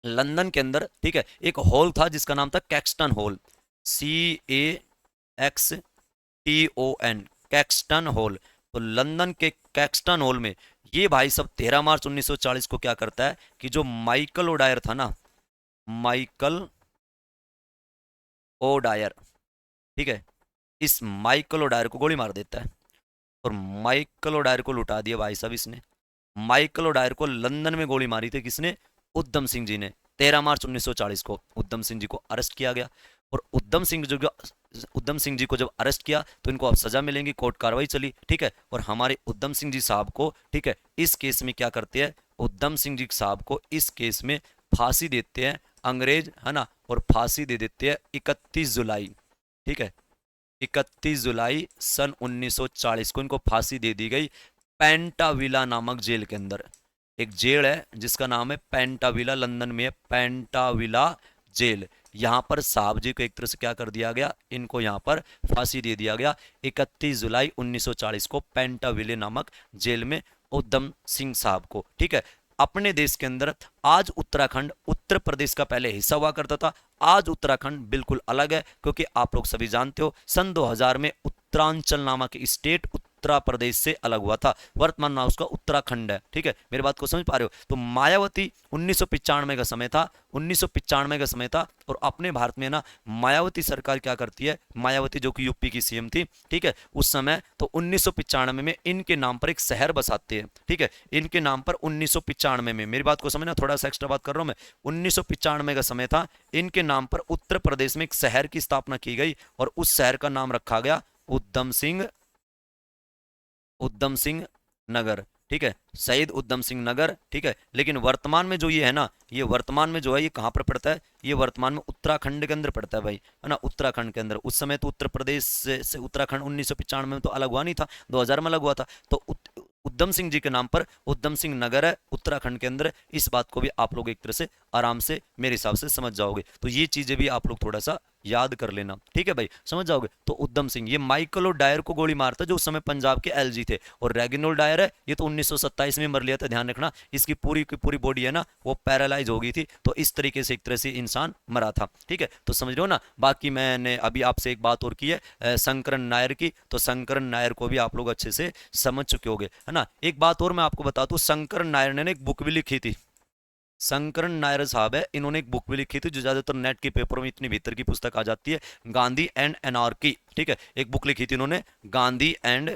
लंदन के अंदर, ठीक है, एक हॉल था जिसका नाम था Caxton hall, CAXTON, Caxton hall. तो लंदन के कैक्सटन हॉल में ये भाई सब 13 मार्च 1940 को क्या करता है कि जो माइकल ओडायर था ना, माइकल ओडायर, ठीक है, इस माइकल ओडायर को गोली मार देता है, और माइकल ओडायर को लुटा दिया भाई साहब इसने। माइकल ओडायर को लंदन में गोली मारी थी किसने, उद्यम सिंह जी ने। 13 मार्च 1940 को उद्यम सिंह जी को अरेस्ट किया गया, और उद्यम सिंह जी को जब अरेस्ट किया तो इनको अब सजा मिलेंगी, कोर्ट कार्रवाई चली, ठीक है। और हमारे उद्यम सिंह जी साहब को, ठीक है, इस केस में क्या करते हैं, उद्यम सिंह जी साहब को इस केस में फांसी देते हैं अंग्रेज, है ना, और फांसी दे देते हैं 31 जुलाई, ठीक है, 31 जुलाई सन 1940 को इनको फांसी दे दी गई पेंटाविला नामक जेल के अंदर। एक जेल है जिसका नाम है पेंटाविला, लंदन में है पेंटाविला जेल। यहां पर साहब जी को एक तरह से क्या कर दिया गया, इनको यहां पर फांसी दे दिया गया 31 जुलाई 1940 को पेंटाविले नामक जेल में उद्यम सिंह साहब को, ठीक है। अपने देश के अंदर आज उत्तराखंड उत्तर प्रदेश का पहले हिस्सा हुआ करता था। आज उत्तराखंड बिल्कुल अलग है, क्योंकि आप लोग सभी जानते हो सन 2000 में उत्तरांचल नामक स्टेट उत्तर प्रदेश से अलग हुआ था। वर्तमान नाम उसका उत्तराखंड है। ठीक है, मेरी बात को समझ पा रहे हो? तो मायावती 1995 का समय था, 1995 का समय था। और अपने भारत में ना मायावती सरकार क्या करती है, मायावती जो कि यूपी की सीएम थी, ठीक है, उस समय तो 1995 में इनके नाम पर एक शहर बसाते हैं। ठीक है, इनके नाम पर 1995 में, मेरी बात को समझना, थोड़ा सा एक्स्ट्रा बात कर रहा हूं मैं, 1995 का समय था, इनके नाम पर उत्तर प्रदेश में एक शहर की स्थापना की गई और उस शहर का नाम रखा गया उद्धम सिंह नगर। ठीक है, शहीद उद्धम सिंह नगर। ठीक है, लेकिन वर्तमान में जो ये है ना, ये वर्तमान में जो है ये कहाँ पर पड़ता है, ये वर्तमान में उत्तराखंड के अंदर पड़ता है भाई, है ना, उत्तराखंड के अंदर। उस समय तो उत्तर प्रदेश से उत्तराखंड 1995 में तो अलग हुआ नहीं था, 2000 में अलग हुआ था। तो उद्धम सिंह जी के नाम पर उद्धम सिंह नगर है उत्तराखंड के अंदर। इस बात को भी आप लोग एक तरह से आराम से मेरे हिसाब से समझ जाओगे। तो ये चीजें भी आप लोग थोड़ा सा याद कर लेना। ठीक है भाई, समझ जाओगे। तो उद्धम सिंह, ये माइकल और डायर को गोली मारता जो उस समय पंजाब के एलजी थे। और रेगिनोल्ड डायर है, ये तो 1927 में मर लिया था, ध्यान रखना। इसकी पूरी की पूरी बॉडी है ना वो पैरालाइज हो गई थी। तो इस तरीके से एक तरह से इंसान मरा था। ठीक है, तो समझ रहे हो ना। बाकी मैंने अभी आपसे एक बात और की है शंकरन नायर की, तो शंकरन नायर को भी आप लोग अच्छे से समझ चुके होंगे, है ना। एक बात और मैं आपको बता दूं, शंकरन नायर ने एक बुक भी लिखी थी। शंकरन नायर साहब है, इन्होंने एक बुक भी लिखी थी जो ज्यादातर नेट के पेपरों में इतनी भीतर की पुस्तक आ जाती है, गांधी एंड एनार्की। ठीक है, एक बुक लिखी थी इन्होंने, गांधी एंड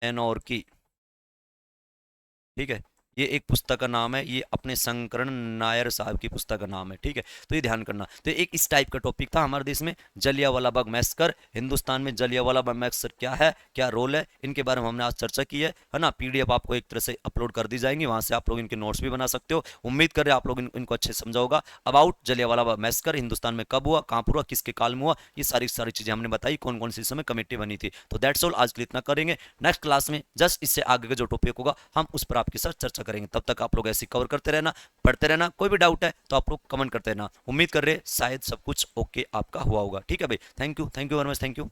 एनॉर्की। ठीक है, ये एक पुस्तक का नाम है, ये अपने शंकरन नायर साहब की पुस्तक का नाम है। ठीक है, तो ये ध्यान करना। तो एक इस टाइप का टॉपिक था हमारे देश में, जलियांवाला बाग मैसेकर। हिंदुस्तान में जलियांवाला बाग मैसेकर क्या है, क्या रोल है, इनके बारे में हमने आज चर्चा की है ना। पीडीएफ आपको एक तरह से अपलोड कर दी जाएंगी, वहां से आप लोग इनके नोट्स भी बना सकते हो। उम्मीद कर रहे आप लोग इनको अच्छे से समझा होगा। अबाउट जलियांवाला बाग मैसेकर, हिंदुस्तान में कब हुआ, कहाँ पर हुआ, किसके काल में हुआ, ये सारी सारी चीजें हमने बताई, कौन कौन सी समय कमेटी बनी थी। तो दैट्स ऑल, आज के लिए इतना करेंगे। नेक्स्ट क्लास में जस्ट इससे आगे का जो टॉपिक होगा हम उस पर आपके साथ चर्चा करेंगे। तब तक आप लोग ऐसे कवर करते रहना, पढ़ते रहना। कोई भी डाउट है तो आप लोग कमेंट करते रहना। उम्मीद कर रहे शायद सब कुछ ओके आपका हुआ होगा। ठीक है भाई, thank you very much, thank you.